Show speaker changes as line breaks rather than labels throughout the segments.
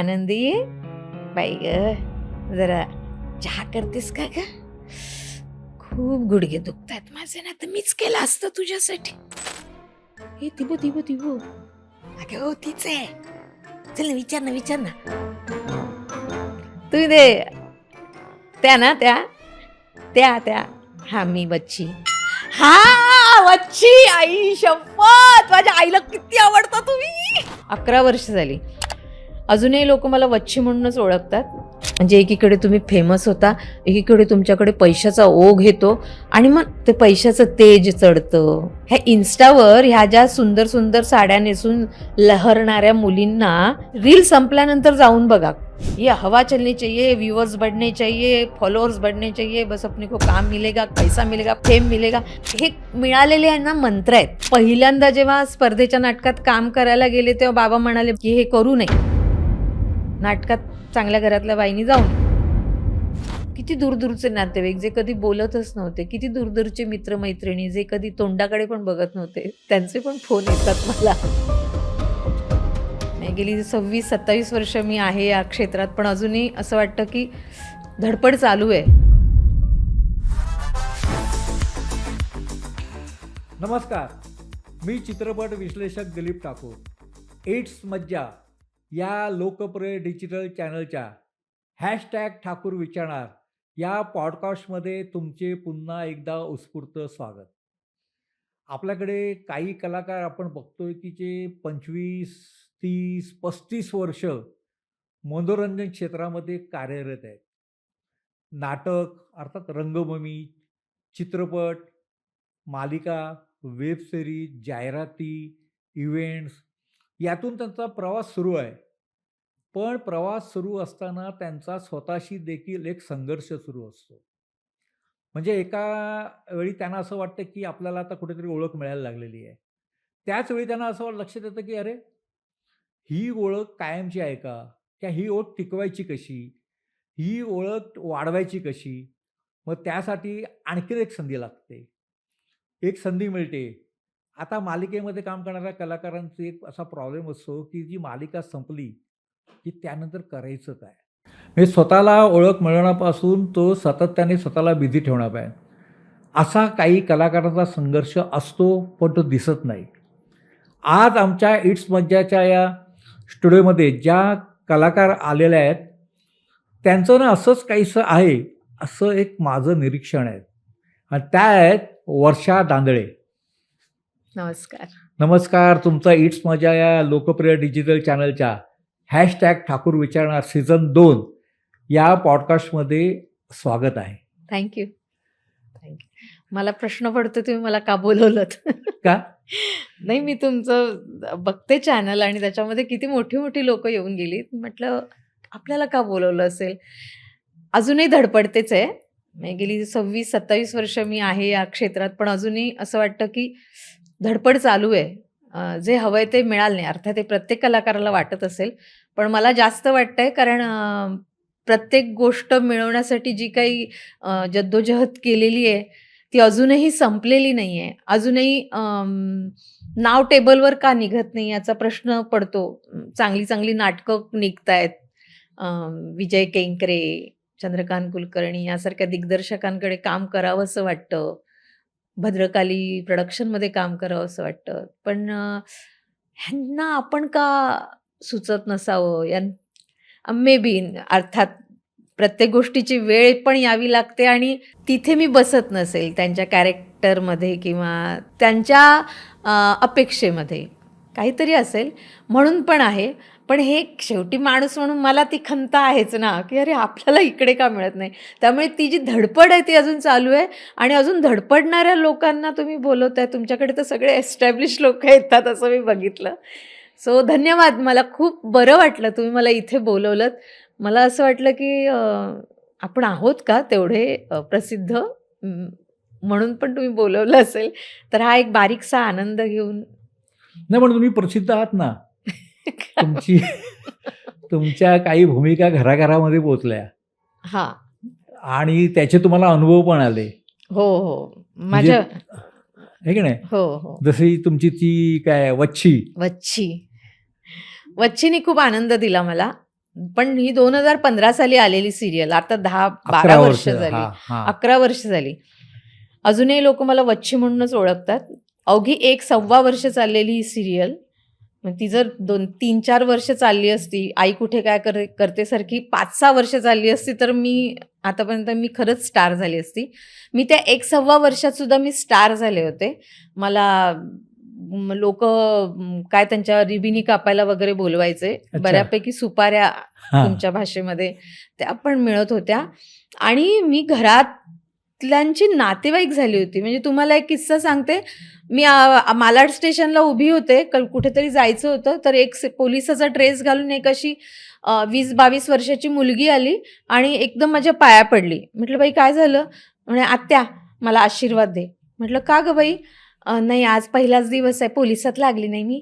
आनंदी बाई ग, जरा चहा करतेस का ग? खूप गुडघे दुखतायत माझे, ना तर मीच केला असतं तुझ्यासाठी. हे तिबो तिबो तिबो, अगं हो तीच आहे. चल ना, विचार ना. तुम्ही त्या ना त्या हा मी बच्ची. हा वच्छी, आई शपथ, माझ्या आईला किती आवडता तुम्ही. 11 वर्ष झाली, अजूनही लोक मला वच्छी म्हणूनच ओळखतात. म्हणजे एकीकडे तुम्ही फेमस होता, एकीकडे तुमच्याकडे पैशाचा ओघ येतो आणि मग ते पैशाचं तेज चढतं. ह्या इन्स्टावर ह्या ज्या सुंदर सुंदर साड्या नेसून लहरणाऱ्या मुलींना रील संपल्यानंतर जाऊन बघा. ये हवा चलनी चाहिए, व्यूअर्स बढ़ने चाहिए, फॉलोअर्स बढ़ने चाहिए, बस अपने को काम मिलेगा, पैसा मिलेगा, फेम मिलेगा, हे मिळालेले आहे ना मंत्र आहेत. पहिल्यांदा जेव्हा स्पर्धेच्या नाटकात काम करायला गेले तेव्हा बाबा म्हणाले की हे करू नये, नाटकात चांगल्या घरातल्या बाईनी जाऊन. किती दूरदूरचे नातेवाईक जे कधी बोलतच नव्हते, किती दूरदूरचे मित्रमैत्रिणी जे कधी तोंडाकडे पण बघत नव्हते, त्यांचे पण फोन येतात मला. गेली 26-27 वर्ष मी आहे या क्षेत्रात, पण अजूनही असं वाटतं की धडपड चालू आहे.
नमस्कार, मी चित्रपट विश्लेषक दिलीप ठाकूर. इट्स मज्जा या लोकप्रिय डिजिटल चॅनलच्या #ठाकूर विचारणार या पॉडकास्टमध्ये तुमचे पुन्हा एकदा उत्स्फूर्त स्वागत. आपल्याकडे काही कलाकार आपण बघतोय की जे 25, 30, 35 वर्ष मनोरंजन क्षेत्रामध्ये कार्यरत आहेत. नाटक अर्थात रंगभूमी, चित्रपट, मालिका, वेब सिरीज, जाहिराती, इव्हेंट्स यातून त्यांचा प्रवास सुरू आहे. पण प्रवास सुरू असताना त्यांचा स्वतःशी देखील एक संघर्ष सुरू असतो. म्हणजे एका वेळी त्यांना असं वाटतं की आपल्याला आता कुठेतरी ओळख मिळायला लागलेली आहे. त्याच वेळी त्यांना असं लक्षात येतं की अरे, ही ओळख कायमची आहे का? किंवा ही ओळख टिकवायची कशी? ही ओळख वाढवायची कशी? मग त्यासाठी आणखीन एक संधी लागते. एक संधी मिळते. आता मालिकेमध्ये काम करणाऱ्या कलाकारांचा एक असा प्रॉब्लेम असतो, की जी मालिका संपली, की त्यानंतर करायचं काय? म्हणजे स्वतःला ओळख मिळवण्यापासून तो सातत्याने स्वतःला बिझी ठेवण्यापर्यंत असा काही कलाकारांचा संघर्ष असतो, पण तो दिसत नाही. आज आमच्या इट्स मज्जाच्या या स्टुडिओमध्ये ज्या कलाकार आलेल्या आहेत, त्यांचं ना असंच काहीसं आहे, असं एक माझं निरीक्षण आहे. आणि त्या आहेत वर्षा दांदळे.
नमस्कार.
नमस्कार. तुमचा इट्स मजा या लोकप्रिय डिजिटल चॅनलच्या #ठाकूर विचारणार सीझन 2 या पॉडकास्टमध्ये स्वागत आहे.
थँक्यू. मला प्रश्न पडतो तुम्ही मला का बोलवलं
का?
नाही, मी तुमचं बघते चॅनल आणि त्याच्यामध्ये किती मोठी मोठी लोक येऊन गेली. म्हटलं आपल्याला का बोलवलं असेल. अजूनही धडपडतेच आहे. गेली 26-27 वर्ष मी आहे या क्षेत्रात, पण अजूनही असं वाटतं की धडपड चालू आहे. जे हवंय ते मिळालं नाही. अर्थात ते प्रत्येक कलाकाराला वाटत असेल, पण मला जास्त वाटतंय कारण प्रत्येक गोष्ट मिळवण्यासाठी जी काही जद्दोजहद केलेली आहे ती अजूनही संपलेली नाही आहे. अजूनही नाव टेबलवर का निघत नाही याचा प्रश्न पडतो. चांगली चांगली नाटकं निघतायत. विजय केंकरे, चंद्रकांत कुलकर्णी यासारख्या दिग्दर्शकांकडे काम करावंसं वाटतं. भद्रकाली प्रोडक्शनमध्ये काम करावं असं वाटतं. पण ह्यांना आपण का सुचत नसावं मे बी. अर्थात प्रत्येक गोष्टीची वेळ पण यावी लागते आणि तिथे मी बसत नसेल त्यांच्या कॅरेक्टरमध्ये किंवा त्यांच्या अपेक्षेमध्ये काहीतरी असेल म्हणून पण आहे. पण हे शेवटी माणूस म्हणून मला ती खंत आहेच ना की अरे आपल्याला इकडे का मिळत नाही. त्यामुळे ती जी धडपड आहे ती अजून चालू आहे आणि अजून धडपडणाऱ्या लोकांना तुम्ही बोलवताय. तुमच्याकडे तर सगळे एस्टॅब्लिश लोक येतात असं मी बघितलं. सो धन्यवाद. मला खूप बरं वाटलं तुम्ही मला इथे बोलवलं. मला असं वाटलं की आपण आहोत का तेवढे प्रसिद्ध, म्हणून पण तुम्ही बोलवलं असेल. तर हा एक बारीकसा आनंद घेऊन.
नाही, पण तुम्ही प्रसिद्ध आहात ना. तुमच्या काही भूमिका घराघरामध्ये पोचल्या.
हा,
आणि त्याचे तुम्हाला अनुभव पण आले.
हो हो, माझ्या
हे की नाही.
हो,
जशी तुमची ती काय वच्छीने
खूप आनंद दिला मला. पण ही 2015 साली आलेली सिरियल, आता 10-12
11
वर्ष
वर्ष.
झाली,
हां, हां.
11 वर्ष झाली. अजूनही लोक मला वच्छी म्हणूनच ओळखतात. अवघी 1-1.25 वर्ष चाललेली ही सिरियल, मग ती जर 2-3-4 वर्ष चालली असती, आई कुठे काय करते सारखी 5-6 वर्ष चालली असती, तर मी आतापर्यंत मी खरंच स्टार झाली असती. मी त्या 1-1.25 वर्षात सुद्धा मी स्टार झाले होते. मला लोक काय त्यांच्या रिबिनी कापायला वगैरे बोलवायचे.
अच्छा.
बऱ्यापैकी सुपाऱ्या
हां.
तुमच्या भाषेमध्ये त्या पण मिळत होत्या. आणि मी घरातल्यांची नातेवाईक झाली होती. म्हणजे तुम्हाला एक किस्सा सांगते. मी मालाड स्टेशनला उभी होते, कुठेतरी जायचं होतं, तर एक पोलिसाचा ड्रेस घालून एक अशी 20-22 वर्षाची मुलगी आली आणि एकदम माझ्या पाया पडली. म्हटलं, बाई काय झालं? म्हणे, आत्या मला आशीर्वाद दे. म्हटलं, का गं बाई? नाही, आज पहिलाच दिवस आहे, पोलिसात लागली नाही मी,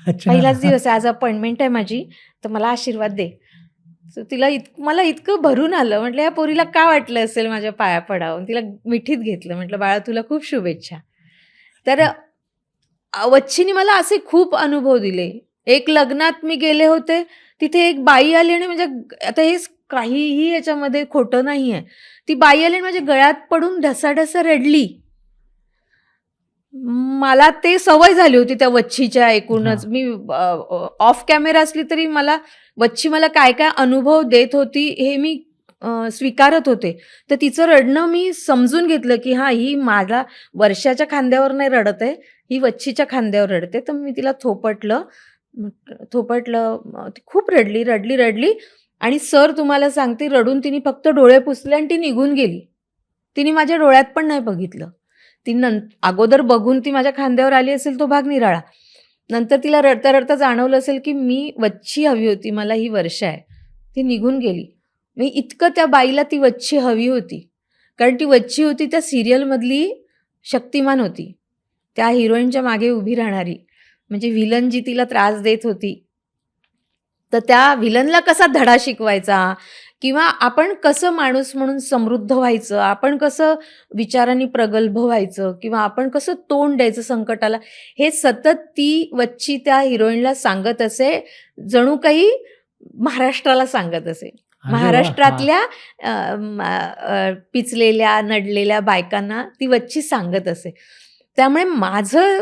अच्छा.
पहिलाच दिवस आहे, आज अपॉइंटमेंट आहे माझी, तर मला आशीर्वाद दे. तर तिला मला इतकं भरून आलं. म्हटलं, या पोरीला का वाटलं असेल माझ्या पाया पडावं. तिला मिठीत घेतलं. म्हटलं, बाळा तुला खूप शुभेच्छा. तर वच्छीने मला असे खूप अनुभव दिले. एक लग्नात मी गेले होते, तिथे एक बाई आली आणि म्हणजे आता हे काहीही याच्यामध्ये खोटं नाही आहे. ती बाई आली आणि माझ्या गळ्यात पडून ढसाढसा रडली. मला ते सवय झाली होती त्या वच्छीच्या एकूणच.
हां.
मी ऑफ कॅमेरा असली तरी वच्छी मला काय काय अनुभव देत होती हे मी स्वीकारत होते. तर तिचं रडणं मी समजून घेतलं, की हां, ही माझ्या वर्षाच्या खांद्यावर नाही रडत आहे, ही वच्छीच्या खांद्यावर रडते. तर मी तिला थोपटलं. ती खूप रडली आणि सर तुम्हाला सांगते, रडून तिने फक्त डोळे पुसले आणि ती निघून गेली. तिने माझ्या डोळ्यात पण नाही बघितलं. ती अगोदर बघून ती माझ्या खांद्यावर आली असेल तो भाग निराळा. नंतर तिला रडता रडता जाणवलं असेल, की मी वच्छी हवी होती, मला ही वर्ष आहे. ती निघून गेली. मी इतकं त्या बाईला ती वच्छी हवी होती, कारण ती वच्छी होती त्या सिरियलमधली शक्तिमान होती. त्या हिरोईनच्या मागे उभी राहणारी. म्हणजे व्हिलन जी तिला त्रास देत होती, तर त्या व्हिलनला कसा धडा शिकवायचा किंवा आपण कसं माणूस म्हणून समृद्ध व्हायचं, आपण कसं विचारांनी प्रगल्भ व्हायचं किंवा आपण कसं तोंड द्यायचं संकटाला, हे सतत ती वच्छी त्या हिरोईनला सांगत असे. जणू काही महाराष्ट्राला सांगत असे.
अरे वाह!
महाराष्ट्रातल्या पिचलेल्या, नडलेल्या बायकांना ती वच्छी सांगत असे. त्यामुळे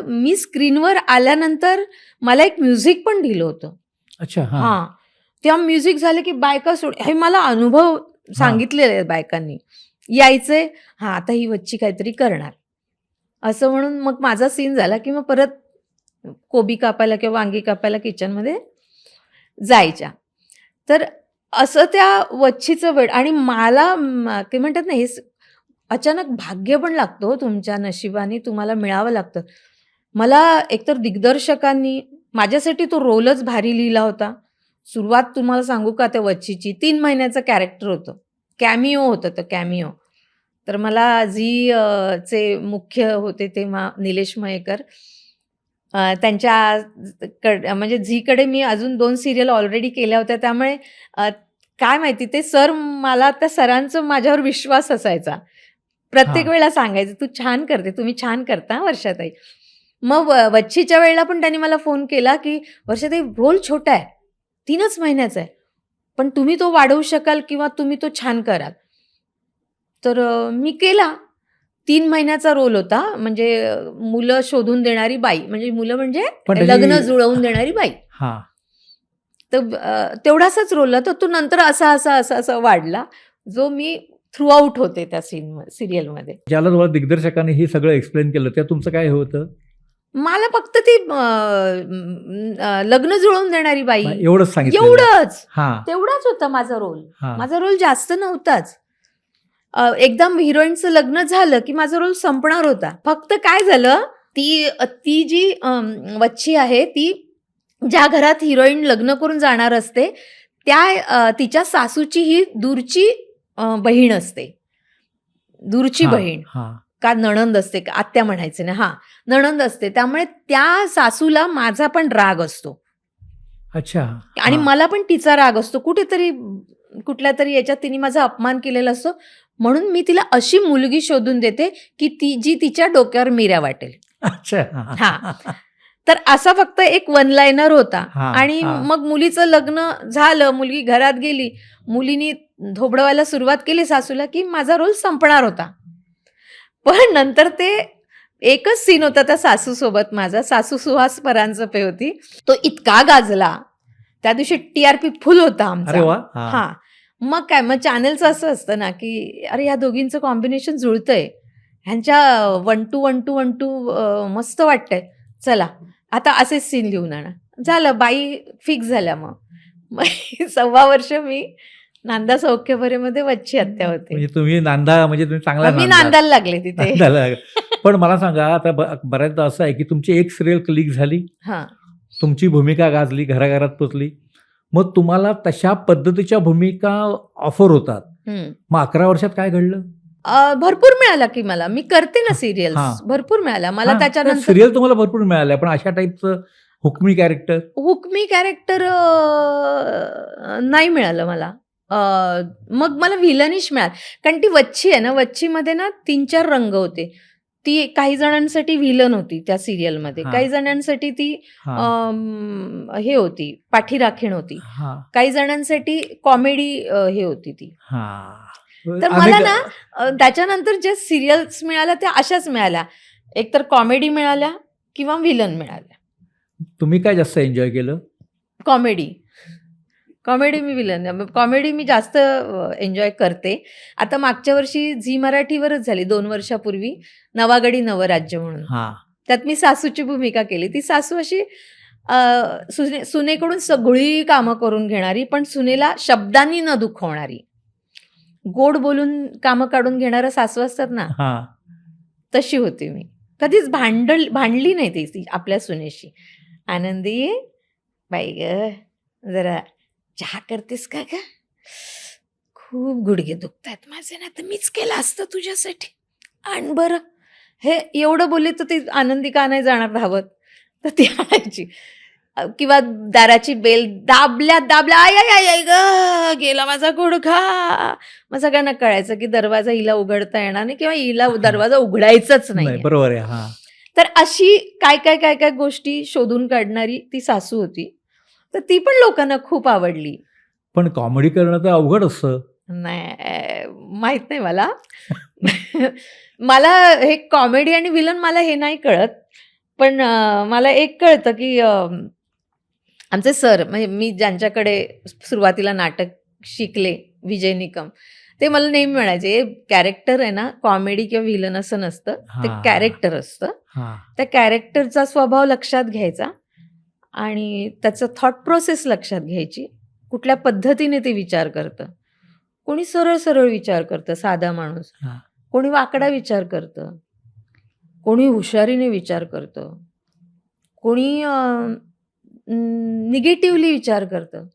मी स्क्रीनवर आल्यानंतर मला एक म्युझिक पण दिलं होतं.
अच्छा. हां.
हां. त्या म्युझिक झालं की बायका हे मला अनुभव सांगितलेले आहेत बायकांनी. यायचे, हां, आता ही वच्छी काहीतरी करणार. असं म्हणून मग माझा सीन झाला की मग परत कोबी कापायला किंवा वांगी कापायला किचनमध्ये जायच्या. तर असं त्या वच्छीचं वेळ आणि मला ते म्हणतात ना, हे अचानक भाग्य पण लागतं हो तुमच्या नशिबाने, तुम्हाला मिळावं लागतं. मला एकतर दिग्दर्शकांनी माझ्यासाठी तो रोलच भारी लिहिला होता. सुरुवात तुम्हाला सांगू का त्या वच्छीची, 3 महिन्याचं कॅरेक्टर होतं. कॅमिओ होतं ते कॅमिओ. तर मला चे मुख्य होते तेव्हा निलेश मयेकर. म्हणजे झीकडे मी अजून 2 सिरियल ऑलरेडी केल्या होत्या. त्यामुळे काय माहिती ते मला त्या सरांचा माझ्यावर विश्वास असायचा. प्रत्येक
हां.
वेळेला सांगायचे, "तू छान करते, तुम्ही छान करता वर्षाताई." मग वच्छीच्या वेळेला पण त्यांनी मला फोन केला, की "वर्षाताई रोल छोटा आहे, 3च महिन्याचा आहे. पण तुम्ही तो वाढवू शकाल किंवा तुम्ही तो छान कराल." तर मी केला. 3 महिन्याचा रोल होता. म्हणजे मुलं शोधून देणारी बाई, म्हणजे मुलं म्हणजे
पण
लग्न
त्याची
जुळवून देणारी बाई.
हां.
तर तेवढासाच रोल होता. तो नंतर असा वाढला, जो मी थ्रू आउट होते त्या सिरियलमध्ये.
ज्याला तुम्हाला दिग्दर्शकाने हे सगळं एक्सप्लेन केलं, ते तुमचं काय होतं?
मला फक्त ती लग्न जुळवून देणारी बाई,
एवढंच सांगितलं.
एवढंच.
हां.
तेवढाच होता माझा रोल.
हां.
माझा रोल जास्त नव्हताच. एकदा हिरोईनचं लग्न झालं की माझा रोल संपणार होता. फक्त काय झालं, ती जी वच्छी आहे, ती ज्या घरात हिरोईन लग्न करून जाणार असते, तिच्या सासूची ही दूरची बहीण असते. दूरची
हां,
बहीण
हां.
का नणंद असते, का आत्या म्हणायचे ना, हां, नणंद असते. त्यामुळे त्या सासूला माझा पण राग असतो
अच्छा.
आणि
हां.
मला पण तिचा राग असतो. कुठेतरी कुठल्या तरी याच्यात तिने माझा अपमान केलेला असतो. म्हणून मी तिला अशी मुलगी शोधून देते की जी तिच्या डोक्यावर मिऱ्या वाटेल.
अच्छा.
हां. तर असा फक्त एक वन लाईनर होता.
हा,
आणि
हा.
मग मुलीचं लग्न झालं, मुलगी घरात गेली, मुलीनी धोबडवायला सुरुवात केली सासूला, की माझा रोल संपणार होता. पण नंतर ते एकच सीन होता त्या सासू सोबत माझा, सासू सुहास परांजपे होती. तो इतका गाजला, त्या दिवशी TRP फुल होता
अरे
आमचा.
वा. हा.
हा, मग काय, मग चॅनलचं असं असतं ना, की अरे ह्या दोघींचं कॉम्बिनेशन जुळतंय, ह्यांच्या 1-2 मस्त वाटतंय, चला आता असेच सीन लिहून आणा. झालं, बाई फिक्स झाल्या. मग 6.25 वर्ष मी नांदा सौख्यभरेमध्ये वच्ची आत्या होते.
म्हणजे तुम्ही नांदा, म्हणजे तुम्ही चांगला
मी
नांदा.
नांदायला लागले तिथे.
नांदायला लागले. पण मला सांगा, आता बऱ्याचदा असं आहे की तुमची एक सिरियल क्लिक झाली,
हा,
तुमची भूमिका गाजली, घराघरात पोचली, मग तुम्हाला तशा पद्धतीच्या भूमिका ऑफर होतात. मग 11 वर्षात काय घडलं?
भरपूर मिळाला की मला, मी करते ना सिरियल्स,
हा.
भरपूर मिळाला मला. त्याच्यानंतर
सिरियल तुम्हाला भरपूर मिळाल्या, पण अशा टाईपचं हुकमी कॅरेक्टर?
हुकमी कॅरेक्टर नाही मिळालं मला. मग मला विलनिश मिळालं, कारण ती वच्ची आहे ना, वच्चीमध्ये ना 3-4 रंग होते. ती काही जणांसाठी विलन होती त्या सिरियलमध्ये,
हा.
काही जणांसाठी ती
हा.
हे होती, पाठीराखीण होती,
हा.
काही जणांसाठी कॉमेडी हे होती ती.
हा.
तर मला ना त्याच्यानंतर ज्या सिरियल्स मिळाल्या त्या अशाच मिळाल्या, एकतर कॉमेडी मिळाल्या किंवा विलन मिळाल्या.
तुम्ही काय जास्त एन्जॉय केलं?
कॉमेडी मी जास्त एन्जॉय करते. आता मागच्या वर्षी झी मराठीवरच झाली 2 वर्षापूर्वी, नवागडी नवराज्य म्हणून.
हा.
त्यात मी सासूची भूमिका केली. ती सासू अशी सुनेकडून सगळी कामं करून घेणारी, पण सुनेला शब्दांनी न दुखवणारी, गोड बोलून कामं काढून घेणारं सासू असतात ना,
हा.
तशी होती मी. कधीच भांडली नाही ती आपल्या सुनेशी. आनंदी, बाई ग, जरा चहा करतेस का ग? खूप गुडघे दुखतायत माझे, ना तर मीच केलं असतं तुझ्यासाठी, आण बरं. हे एवढं बोलली तर ती आनंदी का नाही जाणार धावत, तर ती आणायची. किंवा दाराची बेल दाबल्या आय आय आय ग, गेला माझा गुडघा. मग सगळ्यांना कळायचं की दरवाजा हिला उघडता येणार नाही, किंवा हिला दरवाजा उघडायचाच नाही.
बरोबर आहे. हा.
तर अशी काय गोष्टी शोधून काढणारी ती सासू होती. तर ती पण लोकांना खूप आवडली.
पण कॉमेडी करणं तर अवघड असतं.
नाही, माहित नाही मला. मला हे कॉमेडी आणि विलन मला हे नाही कळत. पण मला एक कळतं की आमचे सर, म्हणजे मी ज्यांच्याकडे सुरुवातीला नाटक शिकले, विजय निकम, ते मला नेहमी म्हणायचे, कॅरेक्टर आहे ना, कॉमेडी किंवा विलन असं नसतं, ते
हा.
कॅरेक्टर असतं.
हा.
त्या कॅरेक्टरचा स्वभाव लक्षात घ्यायचा आणि त्याचं थॉट प्रोसेस लक्षात घ्यायची, कुठल्या पद्धतीने ते विचार करतं. कोणी सरळ विचार करतं, साधा माणूस.
हा.
कोणी वाकडा विचार करतं, कोणी हुशारीने विचार करतं, कोणी निगेटिव्हली विचार करतं.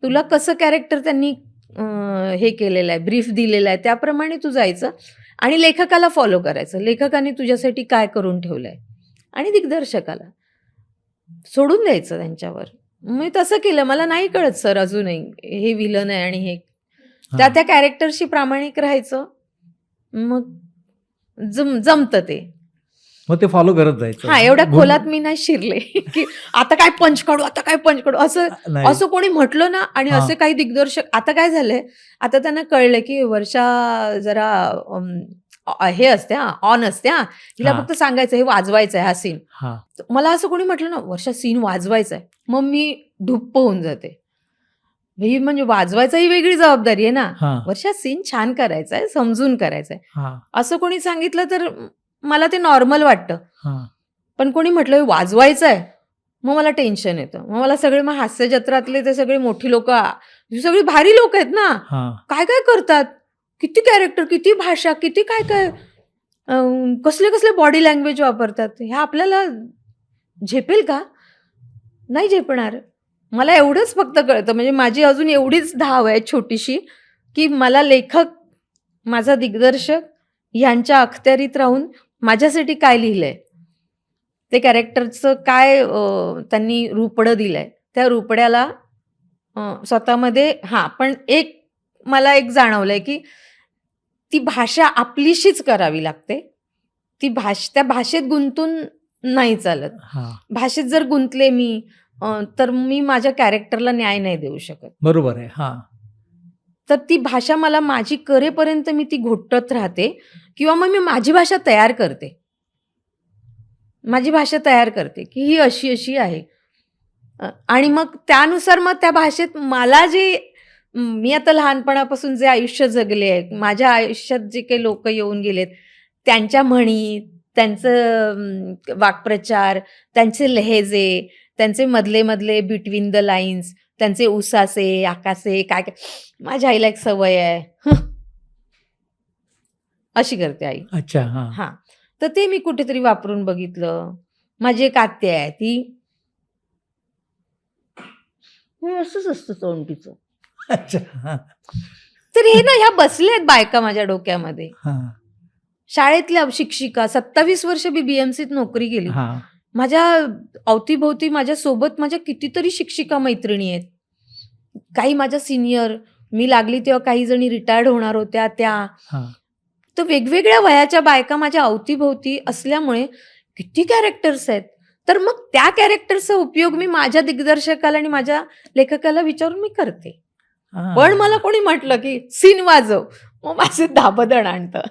तुला कसं कॅरेक्टर त्यांनी हे केलेलं आहे, ब्रीफ दिलेलं आहे, त्याप्रमाणे तू जायचं आणि लेखकाला फॉलो करायचं. लेखकाने तुझ्यासाठी काय करून ठेवलं आहे, आणि दिग्दर्शकाला सोडून द्यायचं त्यांच्यावर. मी तसं केलं. मला नाही कळत सर अजूनही हे विलन आहे आणि हे, त्या कॅरेक्टरशी प्रामाणिक राहायचं, मग जमतं ते.
मग ते फॉलो करत जायचं.
हा, एवढ्या खोलात मी नाही शिरले की आता काय पंच काढू असं कोणी म्हटलं ना. आणि
हा.
असे काही दिग्दर्शक, आता काय झालंय, आता त्यांना कळलं की वर्षा जरा हे असते, ऑन असते, हिला
हा.
फक्त सांगायचं हे वाजवायचं आहे हा सीन.
हा.
मला असं कोणी म्हटलं ना, वर्षा सीन वाजवायचा आहे, मग मी धुप्प होऊन जाते. ही म्हणजे वाजवायचा ही वेगळी जबाबदारी आहे ना.
हा.
वर्षा सीन छान करायचा आहे, समजून करायचा आहे,
हा.
असं कोणी सांगितलं तर मला ते नॉर्मल वाटतं.
हा.
पण कोणी म्हटलं हे वाजवायचं आहे, मग मला टेन्शन येतं. मग मला सगळे, मग हास्य जत्रातले ते सगळे मोठी लोक, सगळी भारी लोक आहेत ना,
हा.
काय करतात, किती कॅरेक्टर, किती भाषा, किती काय कसले बॉडी लँग्वेज वापरतात, ह्या आपल्याला झेपेल का? नाही झेपणार. मला एवढंच फक्त कळतं, म्हणजे माझी अजून एवढीच धाव आहे छोटीशी, की मला लेखक, माझा दिग्दर्शक यांच्या अखत्यारीत राहून माझ्यासाठी काय लिहिलंय, ते कॅरेक्टरचं काय त्यांनी रूपडं दिलंय, त्या रूपड्याला स्वतःमध्ये. हां, पण मला एक जाणवलंय की ती भाषा आपलीशीच करावी लागते. त्या भाषेत गुंतून नाही चालत.
हां.
भाषेत जर गुंतले मी तर मी माझ्या कॅरेक्टरला न्याय नाही देऊ शकत.
बरोबर आहे. हां.
तर ती भाषा मला माझी करेपर्यंत मी ती घोटत राहते किंवा मग मी माझी भाषा तयार करते. माझी भाषा तयार करते, की ही अशी आहे. आणि मग त्यानुसार मग त्या भाषेत मला जे मी आता लहानपणापासून जे आयुष्य जगले आहे, माझ्या आयुष्यात जे काही लोकं येऊन गेलेत, त्यांच्या म्हणी, त्यांचं वाक्प्रचार, त्यांचे लहेजे, त्यांचे मधले बिटवीन द लाईन्स, त्यांचे उसासे, आकासे, काय माझ्या आईला एक सवय आहे. अशी करते आई.
अच्छा. हां.
हां. तर ते मी कुठेतरी वापरून बघितलं. माझी एक आत्या आहे ती असंच असतं तोंड तिचं.
अच्छा. हां.
तर हे ना ह्या बसल्यात बायका माझ्या डोक्यामध्ये.
हां.
शाळेतल्या शिक्षिका 27 वर्ष मी BMCत नोकरी केली.
हां.
माझ्या अवतीभोवती माझ्यासोबत माझ्या कितीतरी शिक्षिका मैत्रिणी आहेत. काही माझ्या सिनियर, मी लागली तेव्हा काही जणी रिटायर्ड होणार होत्या त्या.
हां.
तर वेगवेगळ्या वयाच्या बायका माझ्या अवतीभोवती असल्यामुळे किती कॅरेक्टर्स आहेत. तर मग त्या कॅरेक्टरचा उपयोग मी माझ्या दिग्दर्शकाला आणि माझ्या लेखकाला विचारून मी करते. पण
हां.
मला कोणी म्हटलं की सीन वाजव, मग माझे दाबदण आणतं.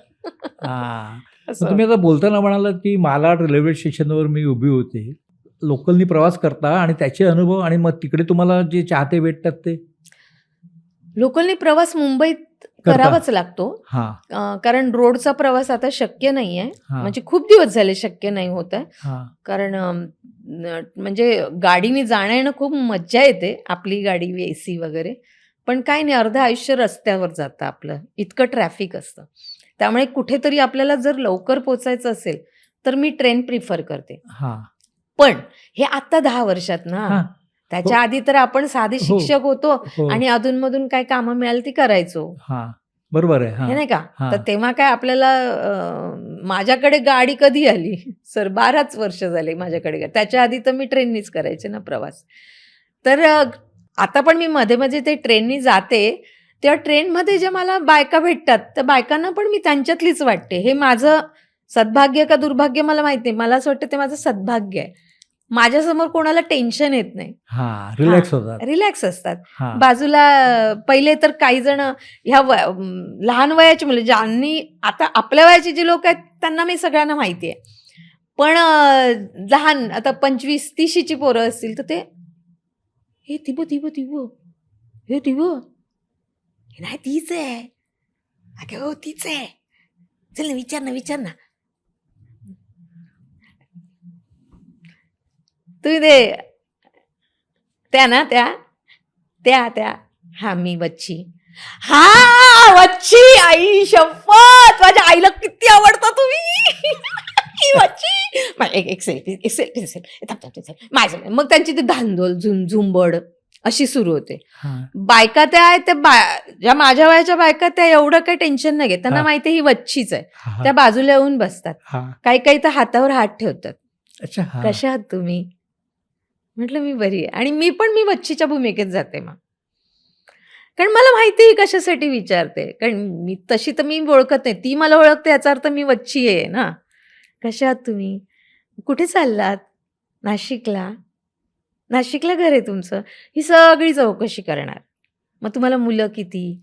हां. मग
असं.
तुम्ही आता बोलताना म्हणालात, की मालाड रेल्वे स्टेशनवर मी उभी होते. लोकलनी प्रवास करता आणि त्याचे अनुभव आणि मग तिकडे तुम्हाला जे चाहते भेटतात ते?
लोकलने प्रवास मुंबईत
करता.
करावाच लागतो.
हां.
कारण रोडचा प्रवास आता शक्य नाहीये.
हां.
म्हणजे खूप दिवस झाले शक्य नाही होत आहे.
हां.
कारण म्हणजे गाडीने जाणं येणं खूप मज्जा येते. आपली गाडी AC वगैरे. पण काही नाही, अर्धं आयुष्य रस्त्यावर जातं आपलं. इतकं ट्रॅफिक असतं. त्यामुळे कुठेतरी आपल्याला जर लवकर पोचायचं असेल, तर मी ट्रेन प्रिफर करते.
हां.
पण हे आता 10 वर्षात ना.
हां.
त्याच्या आधी तर आपण साधे
हो.
शिक्षक होतो
हो.
आणि अधूनमधून काय कामं मिळाली ती करायचो.
हां. बरोबर आहे.
हे
हां.
नाही का?
हां.
तर तेव्हा काय आपल्याला माझ्याकडे गाडी कधी आली? सर 12च वर्ष झाले माझ्याकडे. त्याच्या आधी तर मी ट्रेननीच करायचे ना प्रवास. तर आता पण मी मध्ये-मध्ये ते ट्रेननी जाते, तेव्हा ट्रेनमध्ये ज्या मला बायका भेटतात, त्या बायकांना पण मी त्यांच्यातलीच वाटते. हे माझं सद्भाग्य का दुर्भाग्य मला माहीत नाही. मला असं वाटतं ते माझं सद्भाग्य आहे. माझ्यासमोर कोणाला टेन्शन येत नाही.
हां. रिलॅक्स होतात.
रिलॅक्स असतात.
हां.
बाजूला पहिले तर काही जण ह्या लहान वयाची मुलं ज्यांनी आता आपल्या वयाची जी लोक आहेत त्यांना मी सगळ्यांना माहिती आहे. पण लहान आता 25-30ची पोरं असतील तर ते हे दिव हे नाही तीच आहे. अगं हो तीच आहे. चल ना विचार ना. तुम्ही त्या ना त्या हा मी वच्छी. हा वच्छी, आई शपथ, माझ्या आईला किती आवडता तुम्ही. ही वच्छी. एक सेल्फी. माझं मग त्यांची ते धांदोल झुंबड अशी सुरू होते.
हां.
बायका त्या आहेत त्या ज्या माझ्या वयाच्या बायका त्या एवढं काही टेन्शन नाही घेत. त्यांना
हां.
माहिती ही वच्छीच आहे.
हां.
त्या बाजूला येऊन बसतात.
हां.
काही तर हातावर हात ठेवतात.
अच्छा. हां.
कशा आहात तुम्ही? म्हटलं मी बरी आहे. आणि मी वच्छीच्या भूमिकेत जाते मग. कारण मला माहिती आहे कशासाठी विचारते. कारण मी तशी तर मी ओळखत नाही. ती मला ओळखते याचा अर्थ मी वच्छी आहे ना. कशा आहात तुम्ही? कुठे चाललात? नाशिकला? नाशिकला घर आहे तुमचं? ही सगळी चौकशी करणार. मग तुम्हाला मुलं किती?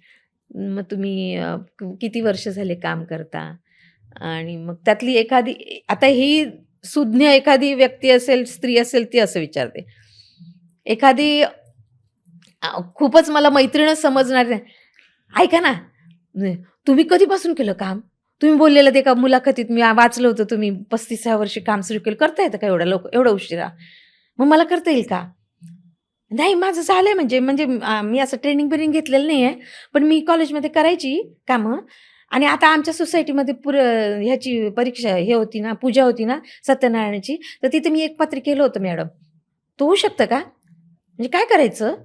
मग तुम्ही किती वर्ष झाले काम करता? आणि मग त्यातली एखादी आता ही सुज्ञ एखादी व्यक्ती असेल, स्त्री असेल ती असं विचारते. एखादी खूपच मला मैत्रीणच समजणार नाही. ऐका ना, तुम्ही कधीपासून केलं काम? तुम्ही बोललेलं ते का मुलाखतीत मी वाचलं होतं तुम्ही 35व्या वर्षी काम सुरू केलं. करता येतं का एवढं उशिरा? मग मला करता येईल का? नाही माझं झालंय म्हणजे मी असं ट्रेनिंग घेतलेलं नाही आहे. पण मी कॉलेजमध्ये करायची कामं आणि आता आमच्या सोसायटीमध्ये ह्याची परीक्षा होती ना, पूजा होती ना सत्यनारायणाची, तर तिथे मी एक पत्र केलं होतं मॅडम. तो होऊ शकतं का? म्हणजे काय करायचं?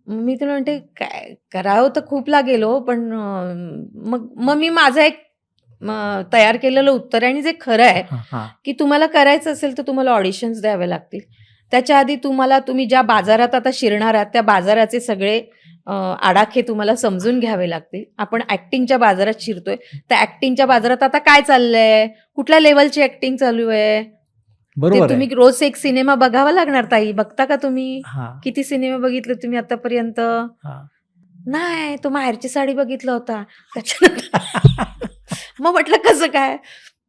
मी तुला म्हणते काय करावं तर खूप लागेल हो, पण मग मी माझं एक तयार केलेलं उत्तर आहे आणि जे खरं आहे,
हां. हां.
की तुम्हाला करायचं असेल तर तुम्हाला ऑडिशन्स द्यावे लागतील. त्याच्या आधी तुम्ही ज्या बाजारात आता शिरणार आहात, त्या बाजाराचे सगळे आडाखे तुम्हाला समजून घ्यावे लागतील. आपण ॲक्टिंगच्या बाजारात शिरतोय. त्या ॲक्टिंगच्या बाजारात आता काय चाललंय? कुठल्या लेव्हलची ॲक्टिंग चालू आहे? ते
बरोबर आहे.
तुम्ही रोज एक सिनेमा बघावा लागणार ताई. बघता का तुम्ही?
हां,
किती सिनेमे बघितले तुम्ही आतापर्यंत?
हां.
नाही, तो माहेरची साडी बघितला होता. त्याच्यानंतर मग म्हटलं कसं काय?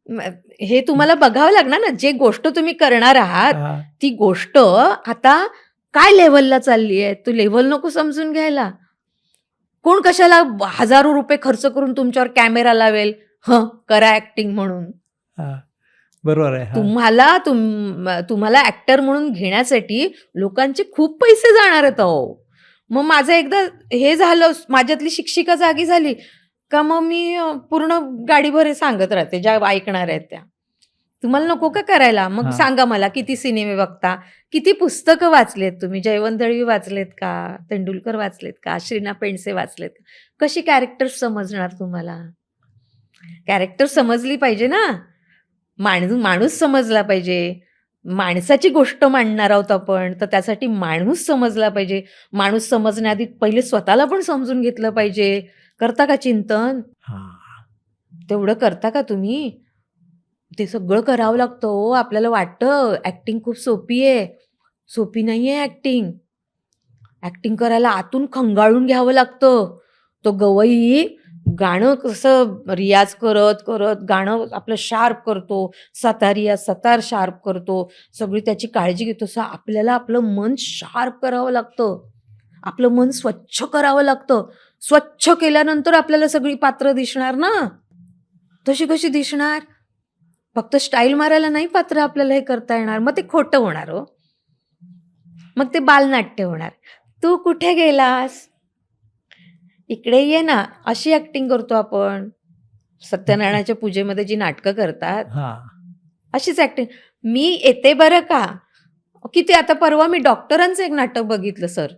म हे तुम्हाला बघावं लागणार ना. जे गोष्ट तुम्ही करणार आहात,
हां,
ती गोष्ट आता काय लेव्हलला चालली आहे? तो लेव्हल नको समजून घ्यायला. कोण कशाला हजारो रुपये खर्च करून तुमच्यावर कॅमेरा लावेल? हं, करा ॲक्टिंग म्हणून.
हां. बरोबर आहे. हां,
तुम्हाला ॲक्टर म्हणून घेण्यासाठी लोकांचे खूप पैसे जाणार आहेत अहो. मग माझं एकदा हे झालं, माझ्यातली शिक्षिका जागी झाली का मग मी पूर्ण गाडीभर हे सांगत राहते, ज्या ऐकणार आहेत त्या. तुम्हाला नको का करायला? मग
हां.
सांगा मला किती सिनेमे बघता? किती पुस्तकं वाचलेत तुम्ही? जयवंत दळवी वाचलेत का? तेंडुलकर वाचलेत का? श्रीना पेंडसे वाचलेत का? कशी कॅरेक्टर्स समजणार तुम्हाला? कॅरेक्टर समजली पाहिजे ना. माणूस समजला पाहिजे. माणसाची गोष्ट मांडणार आहोत आपण, तर त्यासाठी माणूस समजला पाहिजे. माणूस समजण्याआधी पहिले स्वतःला पण समजून घेतलं पाहिजे. करता का चिंतन?
हां.
तेवढं करता का तुम्ही? ते सगळं करावं लागतं हो. आपल्याला वाटतं ॲक्टिंग खूप सोपी आहे. सोपी नाहीये ॲक्टिंग. ॲक्टिंग करायला आतून खंगाळून घ्यावं लागतं. तो गवई गाणं कसं रियाज करत गाणं आपलं शार्प करतो. सतार शार्प करतो. सगळी त्याची काळजी घेतो. तसं आपल्याला आपलं मन शार्प करावं लागतं. आपलं मन स्वच्छ करावं लागतं. स्वच्छ केल्यानंतर आपल्याला सगळी पात्र दिसणार ना. तशी कशी दिसणार? फक्त स्टाईल मारायला नाही पात्र आपल्याला हे करता येणार. मग ते खोटं होणार हो. मग ते बालनाट्य होणार. तू कुठे गेलास? इकडे ये ना. अशी ॲक्टिंग करतो आपण. सत्यनारायणाच्या पूजेमध्ये जी नाटकं करतात,
हां.
अशीच ॲक्टिंग. मी येते बरं का. किती आता परवा मी डॉक्टरांचं एक नाटक बघितलं सर.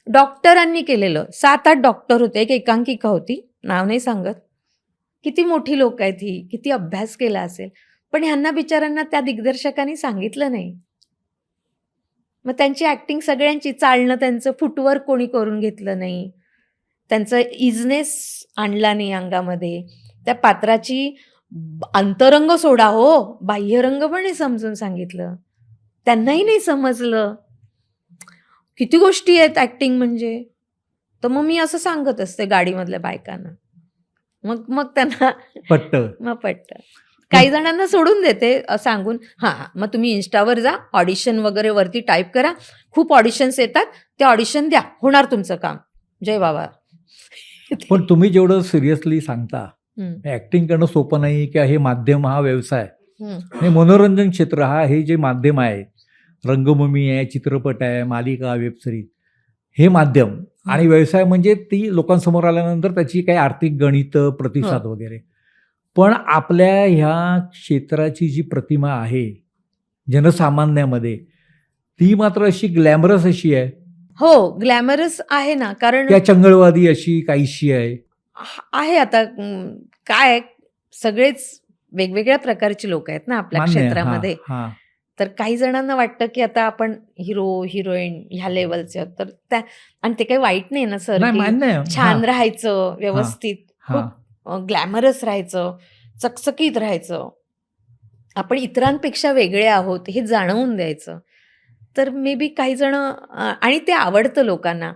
डॉक्टरांनी केलेलं. 7-8 डॉक्टर होते. एक एकांकिका होती. नाव नाही सांगत. किती मोठी लोक आहेत ही. किती अभ्यास केला असेल. पण ह्यांना बिचाऱ्यांना त्या दिग्दर्शकांनी सांगितलं नाही. मग त्यांची ॲक्टिंग सगळ्यांची, चालणं त्यांचं फुटवर्क कोणी करून घेतलं नाही. त्यांचं इजनेस आणला नाही अंगामध्ये. त्या पात्राची अंतरंग सोडा हो, बाह्यरंग पण नाही समजून सांगितलं. त्यांनाही नाही समजलं. किती गोष्टी आहेत ॲक्टिंग म्हणजे. तर मग मी असं सांगत असते गाडीमधल्या बायकांना. मग त्यांना
पटतं.
मग पटतं. काही जणांना सोडून देते सांगून, हां, मग तुम्ही इन्स्टावर जा, ऑडिशन वगैरे वरती टाईप करा. खूप ऑडिशन्स येतात, ते ऑडिशन द्या, होणार तुमचं काम. जय बाबा.
पण तुम्ही जेवढं सिरियसली सांगता,
हं,
ॲक्टिंग करणं सोपं नाही किंवा हे माध्यम हा व्यवसाय
हं.
हे मनोरंजन क्षेत्र हे जे माध्यम आहे, रंगभूमी आहे, चित्रपट आहे, मालिका, वेब सिरीज, हे माध्यम आणि व्यवसाय म्हणजे ती लोकांसमोर आल्यानंतर त्याची काही आर्थिक गणितं, प्रतिसाद वगैरे. पण आपल्या ह्या क्षेत्राची जी प्रतिमा आहे जनसामान्यामध्ये, ती मात्र अशी ग्लॅमरस अशी आहे
हो, ग्लॅमरस आहे ना. कारण
किंवा चंगळवादी अशी काहीशी आहे.
आहे आता काय सगळेच वेगवेगळ्या प्रकारची लोक आहेत ना आपल्या
मान्य आहे.
क्षेत्रामध्ये.
हां,
तर काही जणांना वाटतं की आता आपण हिरो हिरोईन ह्या लेवलचे आहोत, तर त्या आणि ते काही वाईट नाही ना सर,
नाही
की
मान्य आहे.
छान राहायचं, व्यवस्थित,
हां.
खूप ग्लॅमरस राहायचं, चकचकीत राहायचं, आपण इतरांपेक्षा वेगळे आहोत हे जाणवून द्यायचं. तर मे बी काही जण आणि ते आवडतं लोकांना.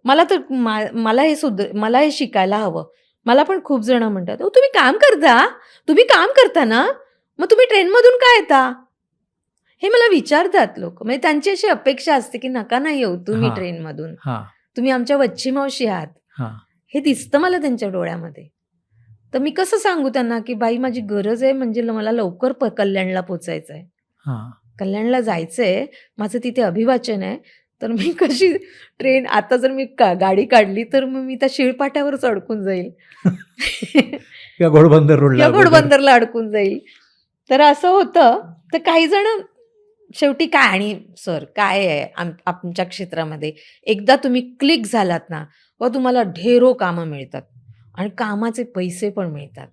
मला तर मला मला हे शिकायला हवं. मला पण खूप जण म्हणतात, "ओ तुम्ही काम करता? तुम्ही काम करता ना? मग तुम्ही ट्रेनमधून का येता?" हे मला विचारतात लोकं. म्हणजे त्यांची अशी अपेक्षा असते, की "नका ना येऊ तुम्ही
हां,
ट्रेनमधून.
हां,
तुम्ही आमच्या वच्छी मावशी आहात."
हां.
हे दिसतं मला त्यांच्या डोळ्यामध्ये. तर मी कसं सांगू त्यांना, की "बाई माझी गरज आहे म्हणजे मला लवकर कल्याणला पोचायचं आहे.
हां.
कल्याणला जायचंय, माझं तिथे अभिवाचन आहे, तर मी कशी ट्रेन आता जर मी गाडी काढली, तर मग मी त्या शिळपाट्यावरच अडकून जाईल."
किंवा घोडबंदर रोडला
किंवा
वगैरे.
घोडबंदरला अडकून जाईल. तर असं होतं. तर काही जण शेवटी काय आणि सर काय आहे आमच्या क्षेत्रामध्ये, एकदा तुम्ही क्लिक झालात ना, व तुम्हाला ढेरो कामं मिळतात आणि कामाचे पैसे पण मिळतात.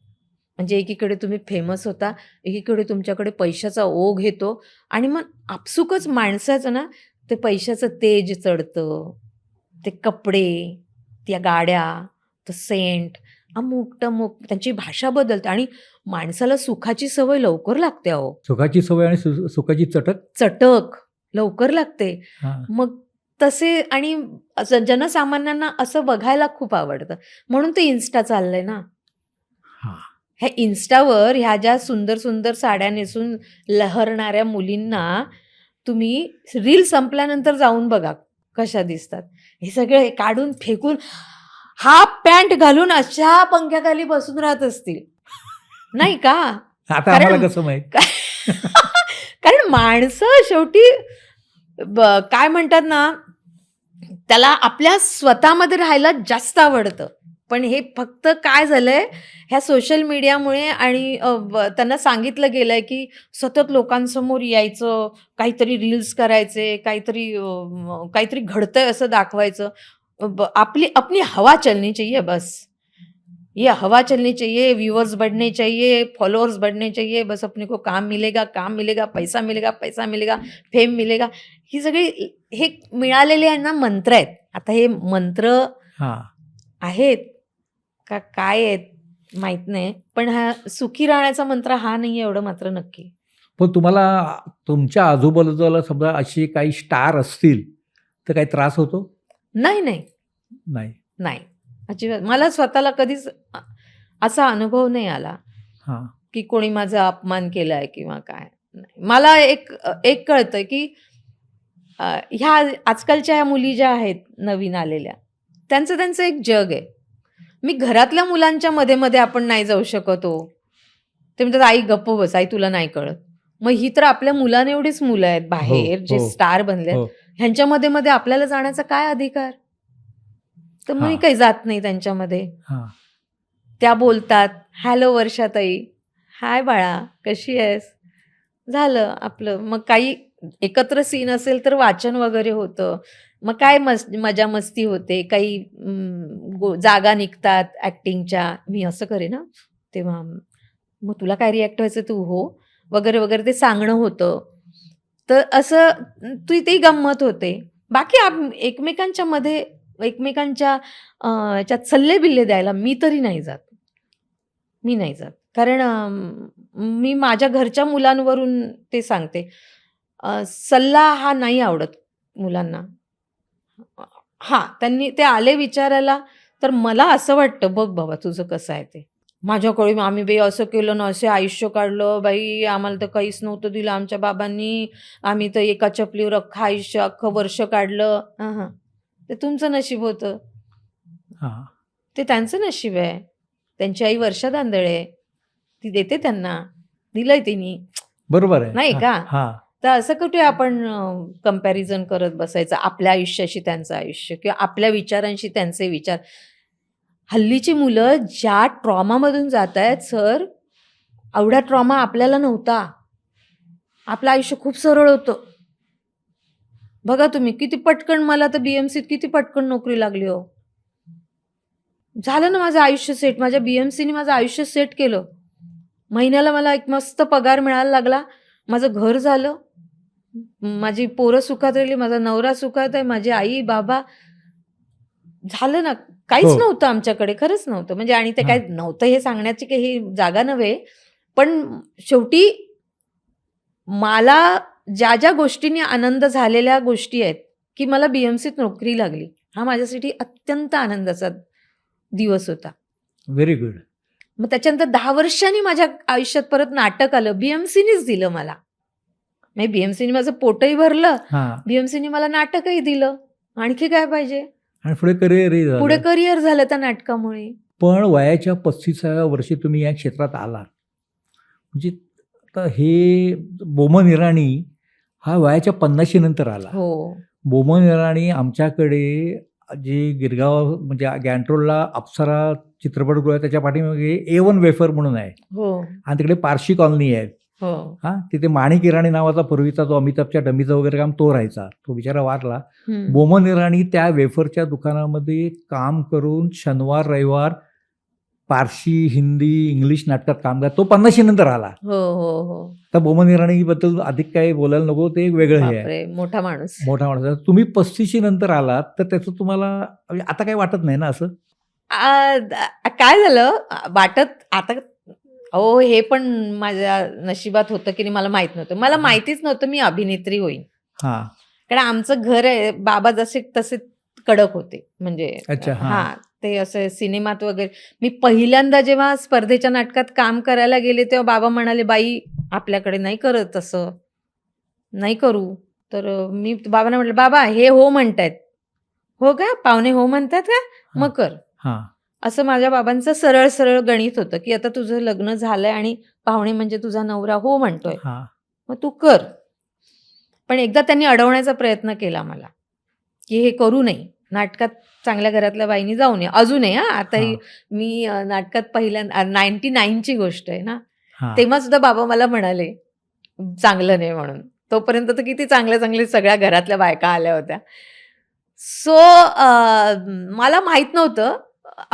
म्हणजे एकीकडे तुम्ही फेमस होता, एकीकडे तुमच्याकडे पैशाचा ओघ येतो आणि मग आपसुकच माणसाचं ना, ते पैशाचं तेज चढतं. ते कपडे, त्या गाड्या, तो सेंट अमुक तमुक त्यांची भाषा बदलते आणि माणसाला सुखाची सवय लवकर लागते अहो.
सुखाची सवय आणि सुखाची
चटक लवकर लागते.
हां.
मग तसे आणि असं जनसामान्यांना असं बघायला खूप आवडतं. म्हणून ते इन्स्टा चाललंय ना.
हां.
ह्या इन्स्टावर ह्या ज्या सुंदर सुंदर साड्या नेसून लहरणाऱ्या मुलींना तुम्ही रील संपल्यानंतर जाऊन बघा कशा दिसतात. हे सगळे काढून फेकून हाफ पॅन्ट घालून अशा पंख्याखाली बसून राहत असतील. नाही का?
आता आम्हाला
कारण
कसं माहीत?
कारण माणसं शेवटी काय म्हणतात ना, त्याला आपल्या स्वतःमध्ये राहायला जास्त आवडतं. पण हे फक्त काय झालंय, ह्या सोशल मीडियामुळे आणि त्यांना सांगितलं गेलंय की सतत लोकांसमोर यायचं, काहीतरी रील्स करायचे, काहीतरी घडतंय असं दाखवायचं. आपली अपनी हवा चलनी चाहिए बस. ये हवा चलनी चाहिए, व्यूअर्स बढ़ने चाहिए, फॉलोअर्स बढ़ने चाहिए. बस अपने को काम मिलेगा, पैसा मिलेगा, फेम मिलेगा. ही सगळी हे मिळालेले आहे ना मंत्र आहेत. आता हे मंत्र
हां.
आहेत का काय आहेत माहित नाही. पण हा सुखी राहण्याचा मंत्र हा नाही आहे एवढं मात्र नक्की.
पण तुम्हाला तुमच्या आजूबाजूला समजा असे काही स्टार असतील तर काही त्रास होतो?
नाही.
नाही.
अजिबात. मला स्वतःला कधीच असा अनुभव नाही आला
हां.
की कोणी माझा अपमान केलाय किंवा काय. नाही. मला एक कळतं की ह्या आजकालच्या ह्या मुली ज्या आहेत नवीन आलेल्या, त्यांचं एक जग आहे. मी घरातल्या मुलांच्या मध्ये आपण नाही जाऊ शकत हो. ते म्हणतात आई गप्प बस, आई तुला नाही कळत. मग ही तर आपल्या मुलांना एवढीच मुलं आहेत बाहेर जे स्टार बनले, ह्यांच्या मध्ये आपल्याला जाण्याचा काय अधिकार? तर मी काही जात नाही त्यांच्यामध्ये. त्या बोलतात, हॅलो वर्षाताई, हाय बाळा, कशी आहेस? झालं आपलं. मग काही एकत्र सीन असेल तर वाचन वगैरे होतं. मग काय मजा मस्ती होते. काही जागा निघतात ऍक्टिंगच्या. मी असं करेन ना तेव्हा, मग तुला काय रिॲक्ट व्हायचं तू हो वगैरे ते सांगणं होतं. तर असं ती गंमत होते. बाकी एकमेकांच्या याच्यात सल्ले बिल्ले द्यायला मी तरी नाही जात. कारण मी माझ्या घरच्या मुलांवरून ते सांगते. सल्ला हा नाही आवडत मुलांना. हां, ते आले विचारायला तर मला असं वाटतं, बघ बाबा तुझं कसं आहे ते. माझ्याकडे आम्ही बाई असं केलं ना, असे आयुष्य काढलं बाई, आम्हाला तर काहीच नव्हतं दिलं आमच्या बाबांनी. आम्ही तर एका चपलीवर अख्खं वर्ष काढलं. ते तुमचं नशीब होतं. ते त्यांचं नशीब आहे. त्यांची आई वर्षा दांदळे, ती देते त्यांना. दिलंय तिने.
बरोबर आहे.
नाही का? तर असं कुठे आपण कंपॅरिझन करत बसायचं आपल्या आयुष्याशी त्यांचं आयुष्य किंवा आपल्या विचारांशी त्यांचे विचार. हल्लीची मुलं ज्या ट्रॉमामधून जात आहेत सर, एवढा ट्रॉमा आपल्याला नव्हता. आपलं आयुष्य खूप सरळ होतं. बघा तुम्ही किती पटकन, मला तर बीएमसीत किती पटकन नोकरी लागली हो. झालं ना माझं आयुष्य सेट. माझ्या बीएमसीने माझं आयुष्य सेट केलं. महिन्याला मला एक मस्त पगार मिळायला लागला. माझं घर झालं. माझी पोरं सुखात राहिली, माझा नवरा सुखात आहे, माझी आई बाबा. झालं ना. काहीच नव्हतं आमच्याकडे, खरंच नव्हतं. म्हणजे आणि ते काय नव्हतं हे सांगण्याची काही जागा नव्हे. पण शेवटी मला ज्या गोष्टींनी आनंद झालेल्या गोष्टी आहेत की मला बीएमसीत नोकरी लागली, हा माझ्यासाठी अत्यंत आनंदाचा दिवस होता.
Very good.
मग त्याच्यानंतर 10 वर्षांनी माझ्या आयुष्यात परत नाटक आलं. बीएमसीनेच दिलं मला. म्हणजे बीएमसीने माझं पोटही भरलं, बीएमसीने मला नाटकही दिलं. आणखी काय पाहिजे?
आणि पुढे
करिअर झालं त्या नाटकामुळे.
पण वयाच्या 35व्या वर्षी तुम्ही या क्षेत्रात आलात. म्हणजे आता हे बोमन इराणी हा वयाच्या 50 नंतर आला.
हो.
बोमन इराणी आमच्याकडे जे गिरगाव म्हणजे गॅन्ट्रोलला अप्सरा चित्रपटगृह आहे त्याच्या पाठीमागे A1 वेफर म्हणून आहे. आणि तिकडे पारशी कॉलनी आहे. तिथे माणिक इराणी नावाचा पूर्वीचा जो अमिताभच्या डमीचं वगैरे काम तो राहायचा. तो बिचारा वारला. बोमन इराणी त्या वेफरच्या दुकानामध्ये काम करून शनिवार रविवार पारशी, हिंदी, इंग्लिश नाटकात काम करत तो 50 नंतर आला. तर बोमन इराणी बद्दल अधिक काही बोलायला नको, ते एक वेगळं हे आहे.
मोठा माणूस.
तुम्ही 35 नंतर आलात तर त्याचं तुम्हाला आता काही वाटत नाही ना असं?
काय झालं वाटत आता अहो हे पण माझ्या नशिबात होतं की नाही मला माहित नव्हतं. मला
हां.
माहितीच नव्हतं मी अभिनेत्री होईन.
हां.
कारण आमचं घर आहे बाबा जसे तसे कडक होते. म्हणजे
अच्छा. हां.
हां, ते असे सिनेमात वगैरे मी पहिल्यांदा जेव्हा स्पर्धेच्या नाटकात काम करायला गेले तेव्हा बाबा म्हणाले, "बाई आपल्याकडे नाही करत तसं. नाही करू." तर मी बाबांना म्हटलं, "बाबा हे हो म्हणतायत." "हो का? पाहुणे हो म्हणतात का?
हां.
मग कर."
हां.
असं माझ्या बाबांचं सरळ-सरळ गणित होतं, की आता तुझं लग्न झालंय आणि पाहुणे म्हणजे तुझा नवरा हो म्हणतोय.
हां.
मग तू कर. पण एकदा त्यांनी अडवण्याचा प्रयत्न केला मला, की हे करू नये. नाटकात चांगल्या घरातल्या बाईनी जाऊ नये. अजूनही हां, आताही
हां.
मी नाटकात पहिल्यांदा 99 ची गोष्ट आहे ना,
हां.
तेव्हा सुद्धा बाबा मला म्हणाले, "चांगलं नाही" म्हणून. तोपर्यंत तर किती चांगल्या-चांगल्या सगळ्या घरातल्या बायका आल्या होत्या. सो मला माहीत नव्हतं.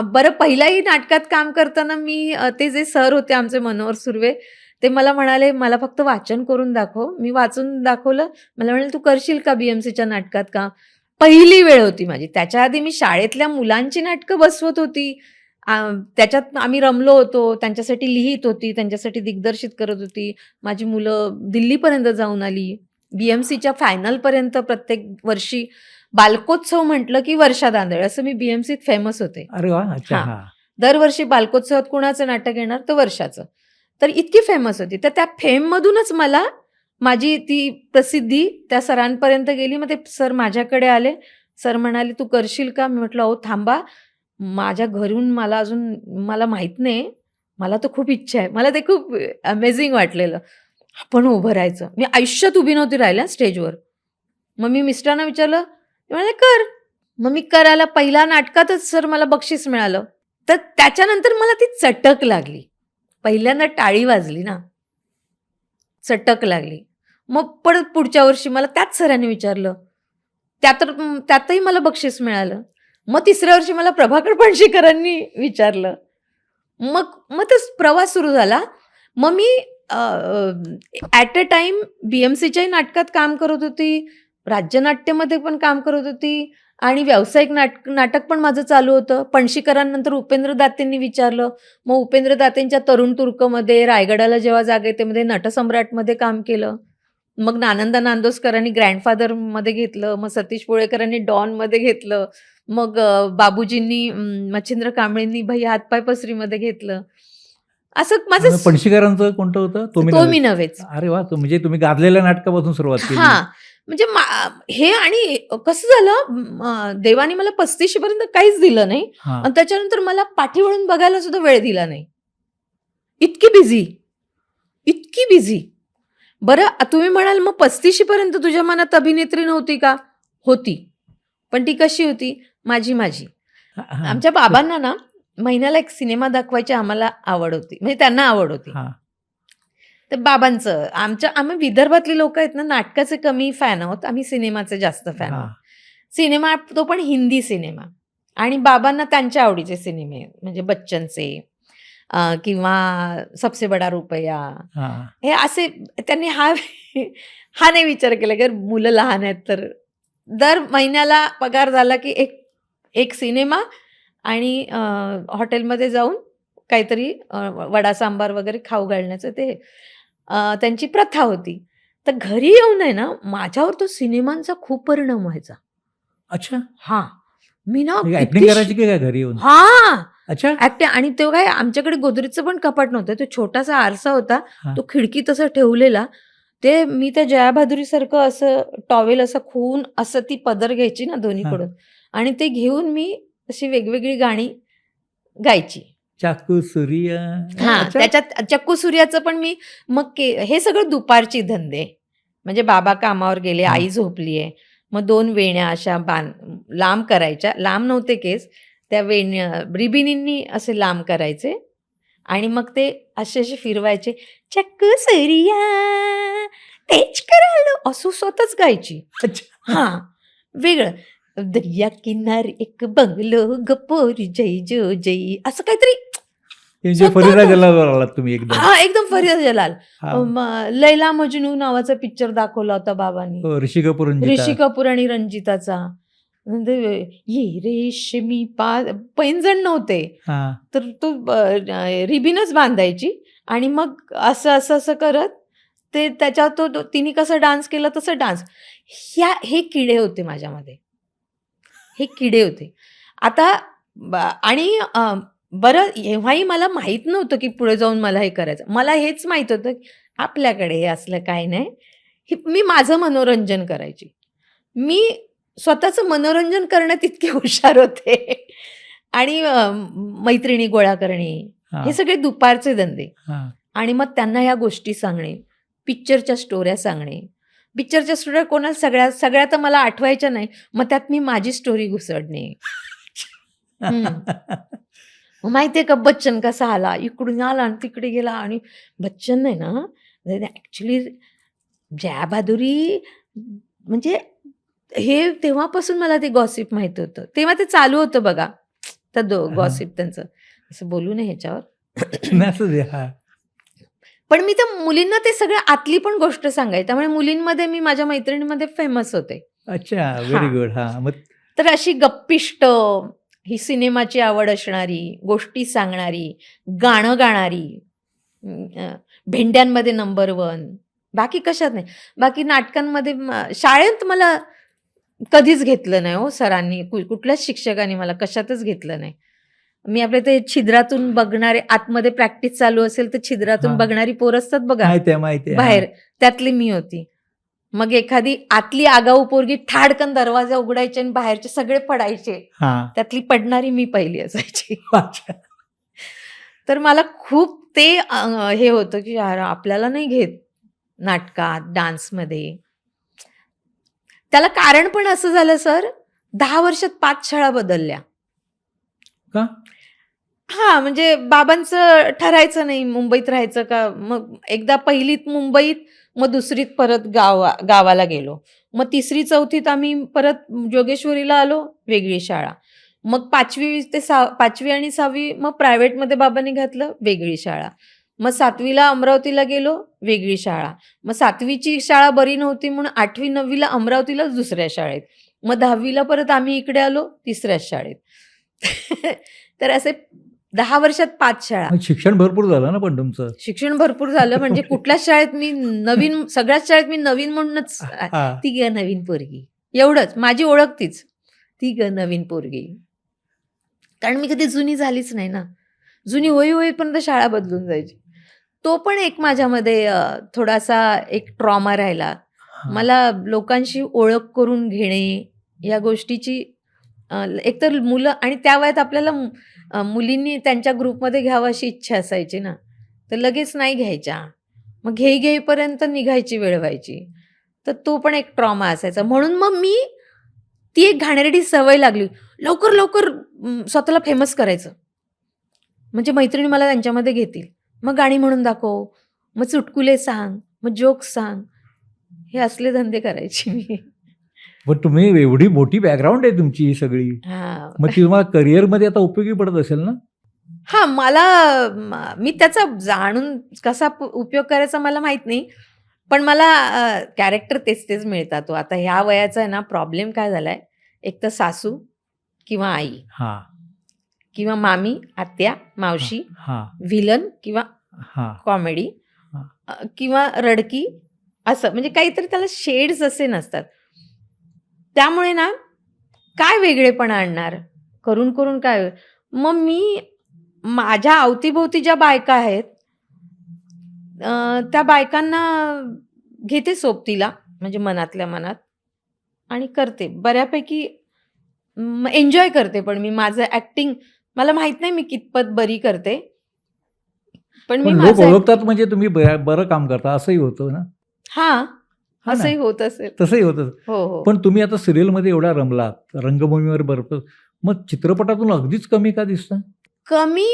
बरं पहिल्याही नाटकात काम करताना मी ते जे सर होते आमचे मनोहर सुर्वे, ते मला म्हणाले, "मला फक्त वाचन करून दाखव." मी वाचून दाखवलं. मला म्हणाले, "तू करशील का BMCच्या नाटकात काम?" पहिली वेळ होती माझी. त्याच्या आधी मी शाळेतल्या मुलांची नाटकं बसवत होती. अ, त्याच्यात आम्ही रमलो होतो. त्यांच्यासाठी लिहीत होती, त्यांच्यासाठी दिग्दर्शित करत होती. माझी मुलं दिल्लीपर्यंत जाऊन आली. BMCच्या फायनलपर्यंत प्रत्येक वर्षी बालकोत्सव म्हटलं की वर्षा दांदळे असं मी BMCत फेमस होते.
अरे वाह! अच्छा.
हां.
हां.
दरवर्षी बालकोत्सवात कुणाचं नाटक येणार तर वर्षाचं. तर इतकी फेमस होती. तर त्या फेममधूनच मला माझी ती प्रसिद्धी त्या सरांपर्यंत गेली. मग ते सर माझ्याकडे आले. सर म्हणाले, "तू करशील का?" मी म्हटलं, "अहो थांबा. माझ्या घरून मला अजून मला माहीत नाही. मला तर खूप इच्छा आहे." मला ते खूप अमेझिंग वाटलेलं. आपण उभं राहायचं. मी आयुष्यात उभी नव्हती राहिली स्टेजवर. मग मी मिस्टरांना विचारलं, ते म्हणाले, "कर." मग मी करायला पहिल्या नाटकातच सर मला बक्षीस मिळालं. तर त्याच्यानंतर मला ती चटक लागली. पहिल्यांदा टाळी वाजली ना, चटक लागली. मग परत पुढच्या वर्षी मला त्याच सरांनी विचारलं. त्यातही मला बक्षीस मिळालं. मग तिसऱ्या वर्षी मला प्रभाकर पणशीकरांनी विचारलं. मग मग तो प्रवास सुरू झाला. मग मी ॲट अ टाईम BMCच्याही नाटकात काम करत होती, राज्यनाट्यमध्ये पण काम करत होती आणि व्यावसायिक नाटक पण माझं चालू होतं. पणशीकरांनंतर उपेंद्र दातेंनी विचारलं. मग उपेंद्र दातेंच्या तरुण तुर्कमध्ये, रायगडाला जेव्हा जाग येते मध्ये नटसम्राटमध्ये काम केलं. मग नालंदा नांदोसकरांनी ग्रँडफादरमध्ये घेतलं. मग सतीश पुळेकरांनी डॉनमध्ये घेतलं. मग बाबूजींनी मच्छिंद्र कांबळेंनी भैय्या हातपाय पसरीमध्ये घेतलं. असं माझं
आणि पणशीकरांचं कोणतं होतं? तो मी
तो
नव्हे.
मी नव्हेच.
अरे वाह! म्हणजे तुम्ही गाजलेल्या नाटकापासून सुरुवात केली.
हां, म्हणजे हे आणि कसं झालं देवाने मला 35शी पर्यंत काहीच दिलं नाही
हां.
आणि त्याच्यानंतर मला पाठी वळून बघायला सुद्धा वेळ दिला नाही. इतकी बिझी, इतकी बिझी. बरं तुम्ही म्हणाल मग 35शी पर्यंत तुझ्या मनात अभिनेत्री नव्हती का? होती. पण ती कशी होती? माझी.
हां.
आमच्या बाबांना ना महिन्याला एक सिनेमा दाखवायची आम्हाला आवड होती. म्हणजे त्यांना आवड होती.
हां.
तर बाबांचं आम्ही विदर्भातली लोकं आहेत ना, नाटकाचे कमी फॅन आहोत. आम्ही सिनेमाचे जास्त फॅन आहोत.
हां.
सिनेमा तो पण हिंदी सिनेमा आणि बाबांना त्यांच्या आवडीचे सिनेमे म्हणजे बच्चनचे किंवा सबसे बडा रुपया
हां.
हे असे त्यांनी हा हा नाही विचार केला की मुलं लहान आहेत तर दर महिन्याला पगार झाला की एक एक सिनेमा आणि हॉटेलमध्ये जाऊन काहीतरी वडा सांबार वगैरे खाऊ घालण्याचं ते त्यांची प्रथा होती. तर घरी येऊन आहे ना, माझ्यावर तो सिनेमांचा खूप परिणाम व्हायचा.
अच्छा.
हां. मी ना
ॲक्टिंग करायची की काय घरी येऊन?
हां.
अच्छा.
आणि तेव्हा काय आमच्याकडे गोदरेजचं पण कपाट नव्हतं. तो छोटासा आरसा होता.
हां.
तो खिडकीत असा ठेवलेला. ते मी त्या जया भादुरीसारखं असं टॉवेल असं खून असं ती पदर घ्यायची ना
हां.
दोन्हीकडून आणि ते घेऊन मी अशी वेगवेगळी गाणी गायची.
चाकू सूर्य.
हां,
अच्छा.
त्याच्यात चक्कू सूर्याचं पण मी मग हे सगळं दुपारची धंदे. म्हणजे बाबा कामावर गेले,
हां.
आई झोपली आहे. मग 2 वेण्या अशा लांब करायच्या. लांब नव्हते केस. त्या वेण्या रिबिनींनी असे लांब करायचे आणि मग ते असे फिरवायचे. चक्कू सूर्या तेच करालो असं स्वतःच गायची.
अच्छा.
हां, वेगळं. दर्या किनारी एक बंगलो गपोरी जय जो जय असं काहीतरी
म्हणजे फरीदा
स्वतःच
जलालवर आलात तुम्ही एकदम.
हां, एकदम फरीदा जलाल.
हां.
लैला मजनू नावाचा पिक्चर दाखवला होता बाबांनी.
हो, ऋषी कपूर,
ऋषी
रंजिता.
कपूर आणि रंजिताचा. नंतर ये रेशमी पैंजण नव्हते.
हां.
तर तो रिबीनच बांधायची आणि मग असं करत ते त्याच्यावर तिने कसं डान्स केला तसं डान्स. हे किडे होते माझ्यामध्ये. हे किडे होते. आता आणि बरं एव्हाही मला माहीत नव्हतं की पुढे जाऊन मला हे करायचं. मला हेच माहीत होतं की आपल्याकडे हे असलं काही नाही. मी माझं मनोरंजन करायची. मी स्वतःचं मनोरंजन करण्यात इतके हुशार होते आणि मैत्रिणी गोळा करणे, हे
हां.
सगळे दुपारचे धंदे.
हां.
आणि मग त्यांना ह्या गोष्टी सांगणे, पिक्चरच्या स्टोऱ्या सांगणे. पिक्चरच्या स्टोऱ्या सगळ्या तर मला आठवायच्या नाही. मग त्यात मी माझी स्टोरी घुसडणे. हं. मग माहिती आहे का बच्चन कसा आला, इकडून आला आणि तिकडे गेला आणि बच्चन आहे ना, ॲक्चुअली जया भादुरी म्हणजे हे तेव्हापासून मला ते गॉसिप माहीत होतं. तेव्हा ते चालू होतं बघा, तर
हां.
गॉसिप त्यांचं. असं बोलू नये ह्याच्यावर.
नाही असू दे. हां.
पण मी त्या मुलींना ते सगळं आतली पण गोष्ट सांगायची. त्यामुळे मुलींमध्ये मी माझ्या मैत्रिणींमध्ये फेमस होते.
अच्छा. व्हेरी
हां.
गुड. हां. मग
तर अशी गप्पिष्ट, ही सिनेमाची आवड असणारी, गोष्टी सांगणारी, गाणं गाणारी, भेंड्यांमध्ये नंबर 1, बाकी कशात नाही. बाकी नाटकांमध्ये शाळेत मला कधीच घेतलं नाही हो सरांनी, कुठल्याच शिक्षकांनी मला कशातच घेतलं नाही. मी आपले ते छिद्रातून बघणारे, आतमध्ये प्रॅक्टिस चालू असेल तर छिद्रातून
हां.
बघणारी पोरं असतात बघा
माहिती आहे, माहिती आहे.
बाहेर,
हां.
त्यातली मी होती. मग एखादी आतली आगाऊ पोरगी ठाडकन दरवाजा उघडायचे आणि बाहेरचे सगळे पडायचे.
हां.
त्यातली पडणारी मी पहिली असायची.
अच्छा.
तर मला खूप ते हे होतं की यार आपल्याला नाही घेत नाटकात, डान्समध्ये. त्याला कारण पण असं झालं सर, 10 वर्षात 5 शाळा बदलल्या.
का?
हां, म्हणजे बाबांचं ठरायचं नाही मुंबईत राहायचं का. मग एकदा पहिलीत मुंबईत, मग दुसरीत परत गावाला गेलो. मग 3री-4थीत आम्ही परत जोगेश्वरीला आलो, वेगळी शाळा. मग 5वी आणि 6वी मग प्रायव्हेटमध्ये बाबांनी घातलं, वेगळी शाळा. मग 7वीला अमरावतीला गेलो, वेगळी शाळा. मग 7वीची शाळा बरी नव्हती म्हणून 8वी-9वीला अमरावतीलाच दुसऱ्या शाळेत. मग 10वीला परत आम्ही इकडे आलो, तिसऱ्याच शाळेत. तर असे 10 वर्षात 5 शाळा.
मग शिक्षण भरपूर झालं ना पण तुमचं?
शिक्षण भरपूर झालं म्हणजे कुठल्याच शाळेत मी नवीन, सगळ्याच शाळेत मी नवीन म्हणूनच
हां.
ती ग नवीन पोरगी. एवढंच माझी ओळख तीच. ती ग नवीन पोरगी. कारण मी कधी जुनी झालीच नाही ना. जुनी होईपर्यंत शाळा बदलून जायची. तो पण एक माझ्यामध्ये थोडासा एक ट्रॉमा राहिला.
हां.
मला लोकांशी ओळख करून घेणे या गोष्टीची एकतर मुलं आणि त्या वयात आपल्याला मुलींनी त्यांच्या ग्रुपमध्ये घ्यावं अशी इच्छा असायची ना, तर लगेच नाही घ्यायच्या. मग घेईपर्यंत निघायची वेळ व्हायची. तर तो पण एक ट्रॉमा असायचा. म्हणून मग मी ती एक घाणेरडी सवय लागली. लवकर स्वतःला फेमस करायचं. म्हणजे मैत्रिणी मला त्यांच्यामध्ये घेतील. मग गाणी म्हणून दाखव, मग चुटकुले सांग, मग जोक्स सांग. हे असले धंदे करायची मी.
पण तुम्ही एवढी मोठी बॅकग्राऊंड आहे तुमची ही सगळी.
हां.
मग ती तुम्हाला करिअरमध्ये आता उपयोगी पडत असेल ना?
हां, मला मी त्याचा जाणून कसा उपयोग करायचा मला माहीत नाही. पण मला कॅरेक्टर तेच मिळतात हो. आता ह्या वयाचा आहे ना प्रॉब्लेम काय झालाय, एक तर सासू किंवा आई
हां.
किंवा मामी, आत्या,
हां.
मावशी,
हां.
व्हिलन किंवा
हां.
कॉमेडी
हां.
किंवा रडकी, असं म्हणजे काहीतरी त्याला शेड्स असे नसतात. त्यामुळे ना काय वेगळेपणा आणणार? करून काय? मग मी माझ्या अवतीभोवती ज्या बायका आहेत, त्या बायकांना घेते सोबतीला, म्हणजे मनातल्या मनात आणि करते. बऱ्यापैकी एन्जॉय करते पण मी माझं ॲक्टिंग मला माहीत नाही मी कितपत बरी करते. पण मी
पण लोक
माझं
ओळखतात म्हणजे तुम्ही बरं काम करता असंही होतं ना?
हां,
हां ना?
असंही होत असेल.
तसंही होतं.
हो.
पण तुम्ही आता सीरियलमध्ये एवढा रमलात, रंगभूमीवर भरपूर, मग चित्रपटातून अगदीच कमी का दिसता?
कमी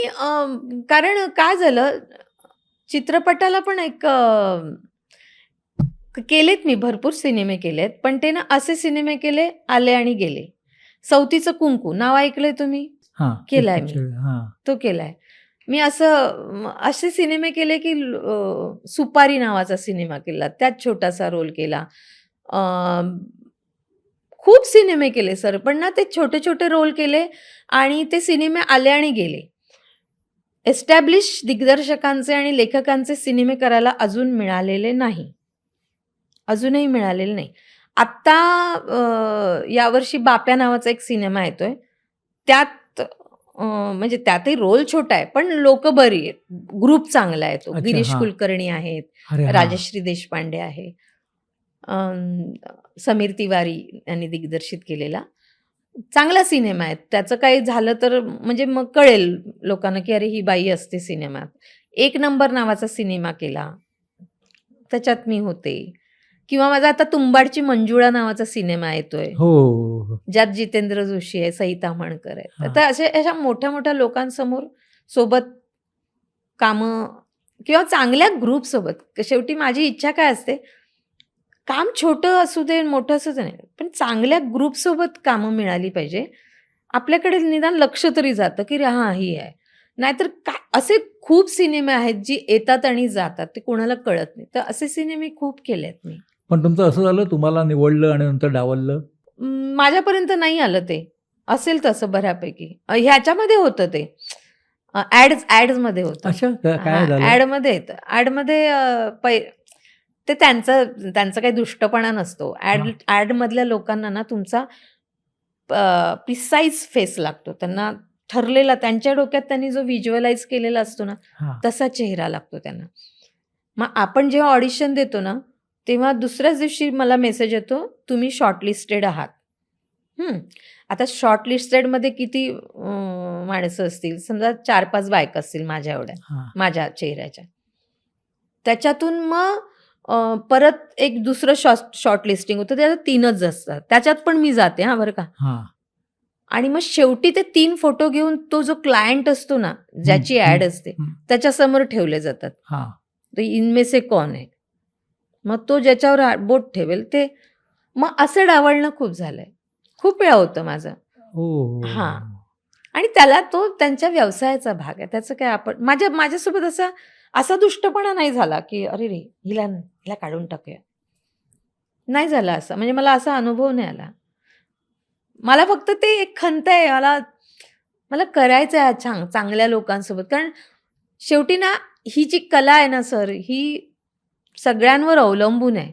कारण काय झालं, चित्रपटाला पण एक केलेत मी भरपूर सिनेमे केलेत. पण ते ना असे सिनेमे केले, आले आणि गेले. सवतीचं कुंकू नाव ऐकलंय तुम्ही?
हां.
केलाय मी.
हां.
तो केलाय. मी असे सिनेमे केले की सुपारी नावाचा सिनेमा केला. त्यात छोटासा रोल केला. खूप सिनेमे केले सर, पण ना ते छोटे-छोटे रोल केले आणि ते सिनेमे आले आणि गेले. एस्टॅब्लिश दिग्दर्शकांचे आणि लेखकांचे सिनेमे करायला अजून मिळालेले नाही. अजूनही मिळालेले नाही. आत्ता यावर्षी बाप्या नावाचा एक सिनेमा येतोय. त्यात म्हणजे त्यातही रोल छोटा आहे, पण लोकं बरी आहेत. ग्रुप चांगला आहे तो.
अच्छा.
गिरीश
हां.
कुलकर्णी आहेत,
अरे हां.
राजश्री देशपांडे आहे. समीर तिवारी यांनी दिग्दर्शित केलेला. चांगला सिनेमा आहे. त्याचं काही झालं तर म्हणजे मग कळेल लोकांना, की अरे ही बाई असते सिनेमात. एक नंबर नावाचा सिनेमा केला. त्याच्यात मी होते. किंवा माझा आता तुंबाडची मंजुळा नावाचा सिनेमा येतोय.
हो, हो, हो.
ज्यात जितेंद्र जोशी आहे, सई ताम्हणकर आहे.
हां.
तर अशा मोठ्या-मोठ्या लोकांसमोर सोबत कामं किंवा चांगल्या ग्रुपसोबत. शेवटी माझी इच्छा काय असते, काम छोटं असू दे, मोठं असू दे नाही, पण चांगल्या ग्रुपसोबत कामं मिळाली पाहिजे. आपल्याकडे निदान लक्ष तरी जातं, की हां, ही आहे. नाहीतर असे खूप सिनेमे आहेत जी येतात आणि जातात. ते कोणाला कळत नाही. तर असे सिनेमे खूप केलेत मी.
पण तुमचं असं झालं तुम्हाला निवडलं आणि नंतर डावललं?
माझ्यापर्यंत नाही आलं ते. असेल तसं बऱ्यापैकी. ह्याच्यामध्ये होतं ते. ॲड्समध्ये होतं.
अच्छा, काय
हां,
झालं?
ॲडमध्ये येतं. ॲडमध्ये ते त्यांचा काही दुष्टपणा नसतो.
हां.
ॲडमधल्या लोकांना ना तुमचा प्रिसाईज फेस लागतो. त्यांना ठरलेला त्यांच्या डोक्यात त्यांनी जो व्हिज्युअलाइज केलेला असतो ना,
हां.
तसा चेहरा लागतो त्यांना. मग आपण जेव्हा ऑडिशन देतो ना, तेव्हा दुसऱ्याच दिवशी मला मेसेज येतो, तुम्ही शॉर्टलिस्टेड आहात. आता शॉर्टलिस्टेडमध्ये किती माणसं असतील, समजा 4-5 बायका असतील माझ्या एवढ्या,
हां.
माझ्या चेहऱ्याच्या. त्याच्यातून मग परत एक दुसरं शॉर्टलिस्टिंग होतं, त्याच्यात 3च असतात. त्याच्यात पण मी जाते बरं का.
हां.
आणि मग शेवटी ते 3 फोटो घेऊन तो जो क्लायंट असतो ना, ज्याची ॲड असते, त्याच्यासमोर ठेवले जातात.
हां.
तो इनमे से कौन है? मग तो ज्याच्यावर बोट ठेवेल ते. मग असं डावलणं खूप झालंय. खूप वेळा होतं माझं.
हो.
हां. आणि त्याला तो त्यांच्या व्यवसायाचा भाग आहे. त्याचं काय आपण माझ्यासोबत असा दुष्टपणा नाही झाला, की "अरे रे! हिला काढून टाकूया." नाही झाला असं. म्हणजे मला असा अनुभव नाही आला. मला फक्त ते एक खंत आहे. मला करायचं आहे चांगल्या लोकांसोबत. कारण शेवटी ना ही जी कला आहे ना सर, ही सगळ्यांवर अवलंबून आहे.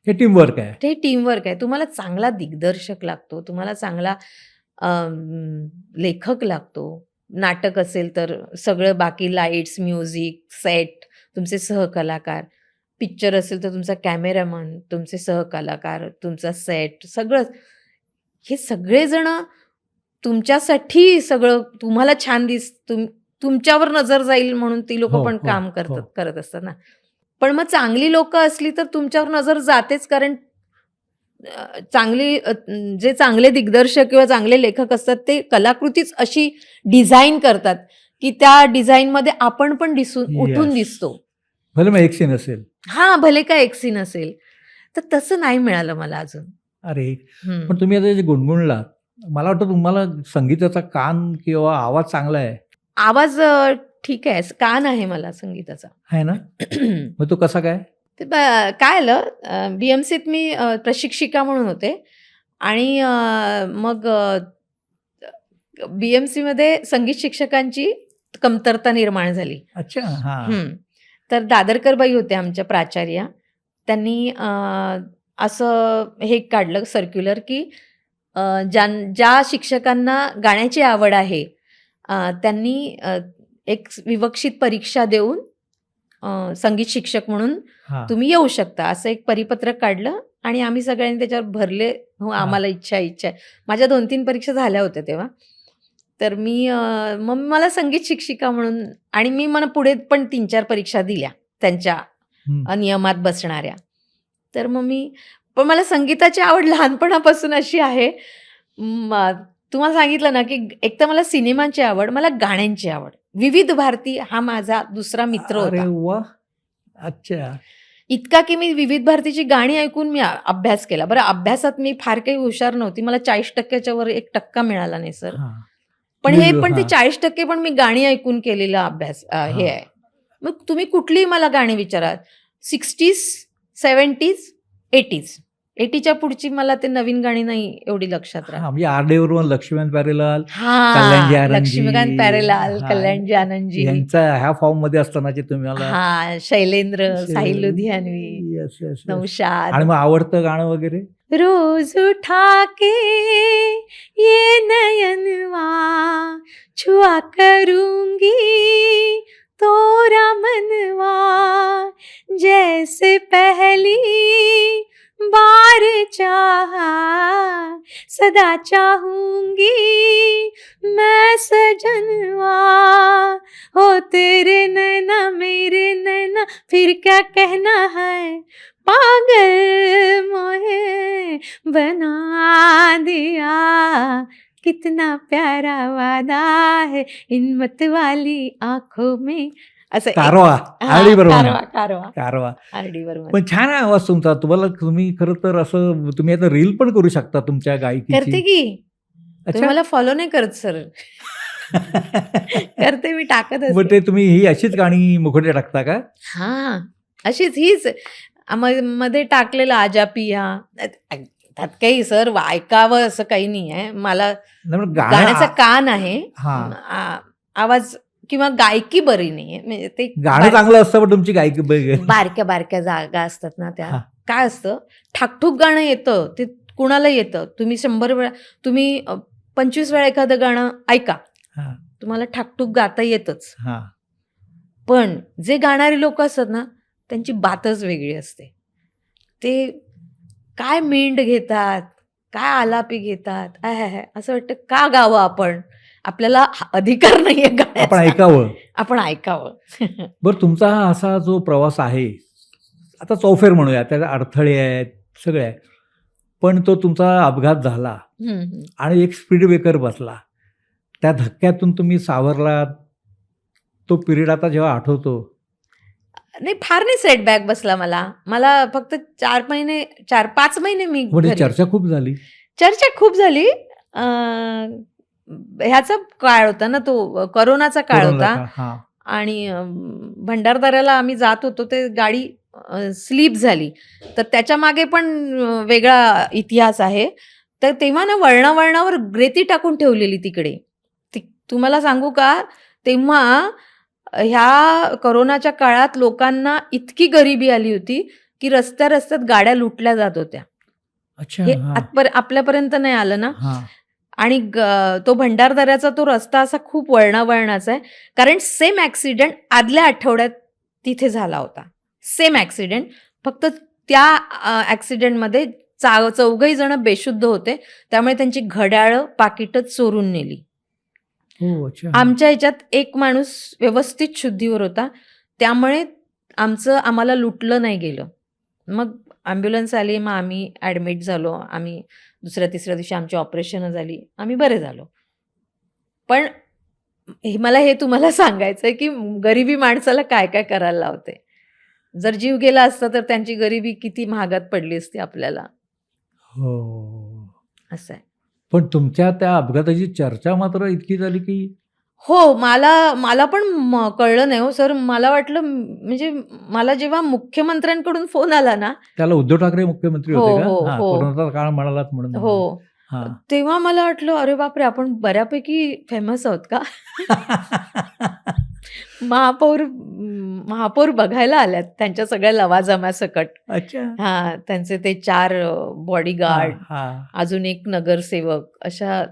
हे टीमवर्क आहे.
ते टीमवर्क आहे. तुम्हाला चांगला दिग्दर्शक लागतो, तुम्हाला चांगला लेखक लागतो. नाटक असेल तर सगळं बाकी लाईट्स, म्युझिक, सेट, तुमचे सहकलाकार. पिक्चर असेल तर तुमचा कॅमेरामन, तुमचे सहकलाकार, तुमचा सेट, सगळंच. हे सगळेजण तुमच्यासाठी सगळं तुम्हाला छान तुमच्यावर नजर जाईल म्हणून ती लोकं
हो,
पण
हो,
काम
हो.
करत असतात ना. पण मग चांगली लोकं असली तर तुमच्यावर नजर जातेच, कारण जे चांगले दिग्दर्शक किंवा चांगले लेखक असतात ते कलाकृतीच अशी डिझाइन करतात, की त्या डिझाइनमध्ये आपण पण उठून
येस.
दिसतो.
भले मग एक सीन असेल.
भले का एक सीन असेल. तर तसं नाही मिळालं मला अजून.
अरे! पण तुम्ही आता जे गुणगुणलात, मला वाटतं तुम्हाला संगीताचा कान किंवा आवाज चांगला आहे.
आवाज ठीक आहे. कान आहे मला संगीताचा.
आहे ना? मग तो कसा काय?
ते काय आलं, BMCत मी प्रशिक्षिका म्हणून होते आणि मग BMCमध्ये संगीत शिक्षकांची कमतरता निर्माण झाली.
अच्छा. हां.
तर दादरकर बाई होत्या आमच्या प्राचार्या. त्यांनी असं हे काढलं सर्क्युलर, की ज्या शिक्षकांना गाण्याची आवड आहे, त्यांनी एक विवक्षित परीक्षा देऊन संगीत शिक्षक म्हणून
हां.
तुम्ही येऊ शकता, असं एक परिपत्रक काढलं आणि आम्ही सगळ्यांनी त्याच्यावर भरले. हो,
हां.
आम्हाला इच्छा आहे. माझ्या 2-3 परीक्षा झाल्या होत्या तेव्हा. तर मग मला संगीत शिक्षिका म्हणून, आणि मी पुढे पण 3-4 परीक्षा दिल्या त्यांच्या नियमात बसणाऱ्या. तर पण मला संगीताची आवड लहानपणापासून अशी आहे. तुम्हाला सांगितलं ना, की एक तर मला सिनेमांची आवड, मला गाण्यांची आवड. विविध भारती हा माझा दुसरा मित्र
अरे
होता.
वाह! अच्छा.
इतका की मी विविध भारतीची गाणी ऐकून मी अभ्यास केला. बरं, अभ्यासात मी फार काही हुशार नव्हती. मला 40% वर 1% मिळाला नाही सर.
हां.
पण ते
हां.
40% पण मी गाणी ऐकून केलेला अभ्यास हे आहे. मग तुम्ही कुठलीही मला गाणी विचारा, 60s, 70s, 80s 80च्या पुढची मला ते नवीन गाणी नाही एवढी लक्षात राहत.
हां, म्हणजे आरडेवरून लक्ष्मीकांत प्यारेलाल, कल्याणजी
हां,
आनंदजी,
लक्ष्मीकांत प्यारेलाल,
हां,
कल्याणजी आनंदजी,
यांचा ह्या फॉर्ममध्ये असतानाचे तुम्हाला
हां, शैलेंद्र,
असे
Sahil Ludhianvi,
yes, yes, yes.
Naushad.
आणि मग आवडतं गाणं वगैरे?
रोज उठा के ये नयनवा छुआ करूंगी तोरा मनवा जैसे पहली बार चाहा सदा चाहूंगी मैं सजनवा हो तेरे नैना मेरे नैना फिर क्या कहना है पागल मोहे बना दिया कितना प्यारा वादा है इन मत वाली आंखों में असं एक-
कारवा,
हा,
आरडी बर्मन.
कारवा कारवा
कारवा.
आरडी बर्मन.
पण छान आहे आवाज तुमचा. तुम्ही खरं तर असं तुम्ही आता रील पण करू शकता तुमच्या
करते
गायकीची.
की तुम्ही
अच्छा.
मला फॉलो नाही करत सर. करते मी टाकत
मग
असते.
ते तुम्ही ही अशीच गाणी मुखोटे टाकता का?
हा अशीच हीच मध्ये टाकलेलं आजा पिया त्यात काही सर ऐकावं असं काही नाही आहे. मला
नाही, पण
गाण्याचा कान आहे.
हां.
आवाज किंवा गायकी बरी नाहीये. म्हणजे ते
गाणं चांगलं असतं पण तुमची गायकी
बारक्या बारक्या जागा असतात ना त्या.
हां.
काय असतं ठाकठूक गाणं येतं ते कुणाला येतं. तुम्ही 100 वेळा तुम्ही 25 वेळा एखादं गाणं ऐका
हां,
तुम्हाला ठाकठूक गाता येतच.
हां.
पण जे गाणारे लोक असतात ना त्यांची बातच वेगळी असते. ते काय मेंढ घेतात, काय आलापी घेतात, असं वाटतं का गावं आपण. आपल्याला अधिकार नाहीये
आपण
गाण्याचा.
ऐकावं.
आपण ऐकावं.
बरं, तुमचा हा असा जो प्रवास आहे, आता चौफेर म्हणूया, त्यात अडथळे आहेत, सगळे आहे. पण तो तुमचा अपघात झाला
हम्म, हम्म.
आणि एक स्पीड ब्रेकर बसला. त्या धक्क्यातून तुम्ही सावरलात. तो पिरियड आता जेव्हा आठवतो,
नाही फार नाही सेटबॅक बसला मला फक्त 4-5 महिने मी
म्हणजे
घरी.
चर्चा खूप झाली.
चर्चा खूप झाली. ह्याचा काळ होता ना तो करोनाचा काळ
कोरोनाचा
होता.
काळ. हां.
आणि भंडारदऱ्याला आम्ही जात होतो ते गाडी स्लीप झाली. तर त्याच्या मागे पण वेगळा इतिहास आहे. तर तेव्हा ना वळणावर रेती टाकून ठेवलेली तिकडे. तुम्हाला सांगू का तेव्हा ह्या करोनाच्या काळात लोकांना इतकी गरिबी आली होती की रस्त्यात गाड्या लुटल्या जात होत्या.
अच्छा.
हे
हां,
आपल्यापर्यंत नाही आलं ना.
हां.
आणि तो भंडारदऱ्याचा तो रस्ता असा खूप वळणाचा आहे. कारण सेम ॲक्सिडेंट आदल्या आठवड्यात तिथे झाला होता. Same accident. फक्त त्या ॲक्सिडेंटमध्ये 4घही जण बेशुद्ध होते. त्यामुळे त्यांची घड्याळं, पाकिटच चोरून नेली.
हो, अच्छा.
आमच्या ह्याच्यात एक माणूस व्यवस्थित शुद्धीवर होता. त्यामुळे आम्हाला लुटलं नाही गेलं. मग ॲम्ब्युलन्स आली. मग आम्ही ॲडमिट झालो. आम्ही दुसऱ्या-तिसऱ्या दिवशी आमची ऑपरेशनं झाली. आम्ही बरे झालो. पण मला हे तुम्हाला सांगायचं आहे की गरिबी माणसाला काय काय करायला लावते. जर जीव गेला असता तर त्यांची गरिबी किती महागात पडली असती आपल्याला.
हो.
असं आहे.
पण तुमच्या त्या अपघाताची चर्चा मात्र इतकी झाली की
हो, मला पण कळलं नाही हो सर. मला वाटलं म्हणजे मला जेव्हा मुख्यमंत्र्यांकडून फोन आला ना.
त्याला उद्धव ठाकरे मुख्यमंत्री
हो,
होते का?
हो,
हां,
हो.
कोरोनाचा काळ म्हणालात म्हणून.
हो.
हां.
तेव्हा मला वाटलं अरे बापरे! आपण बऱ्यापैकी फेमस आहोत का? महापौर बघायला आल्यात त्यांच्या सगळ्या लवाजम्यासकट.
अच्छा.
हां, त्यांचे ते 4 बॉडीगार्ड,
हां.
अजून एक नगरसेवक, अशा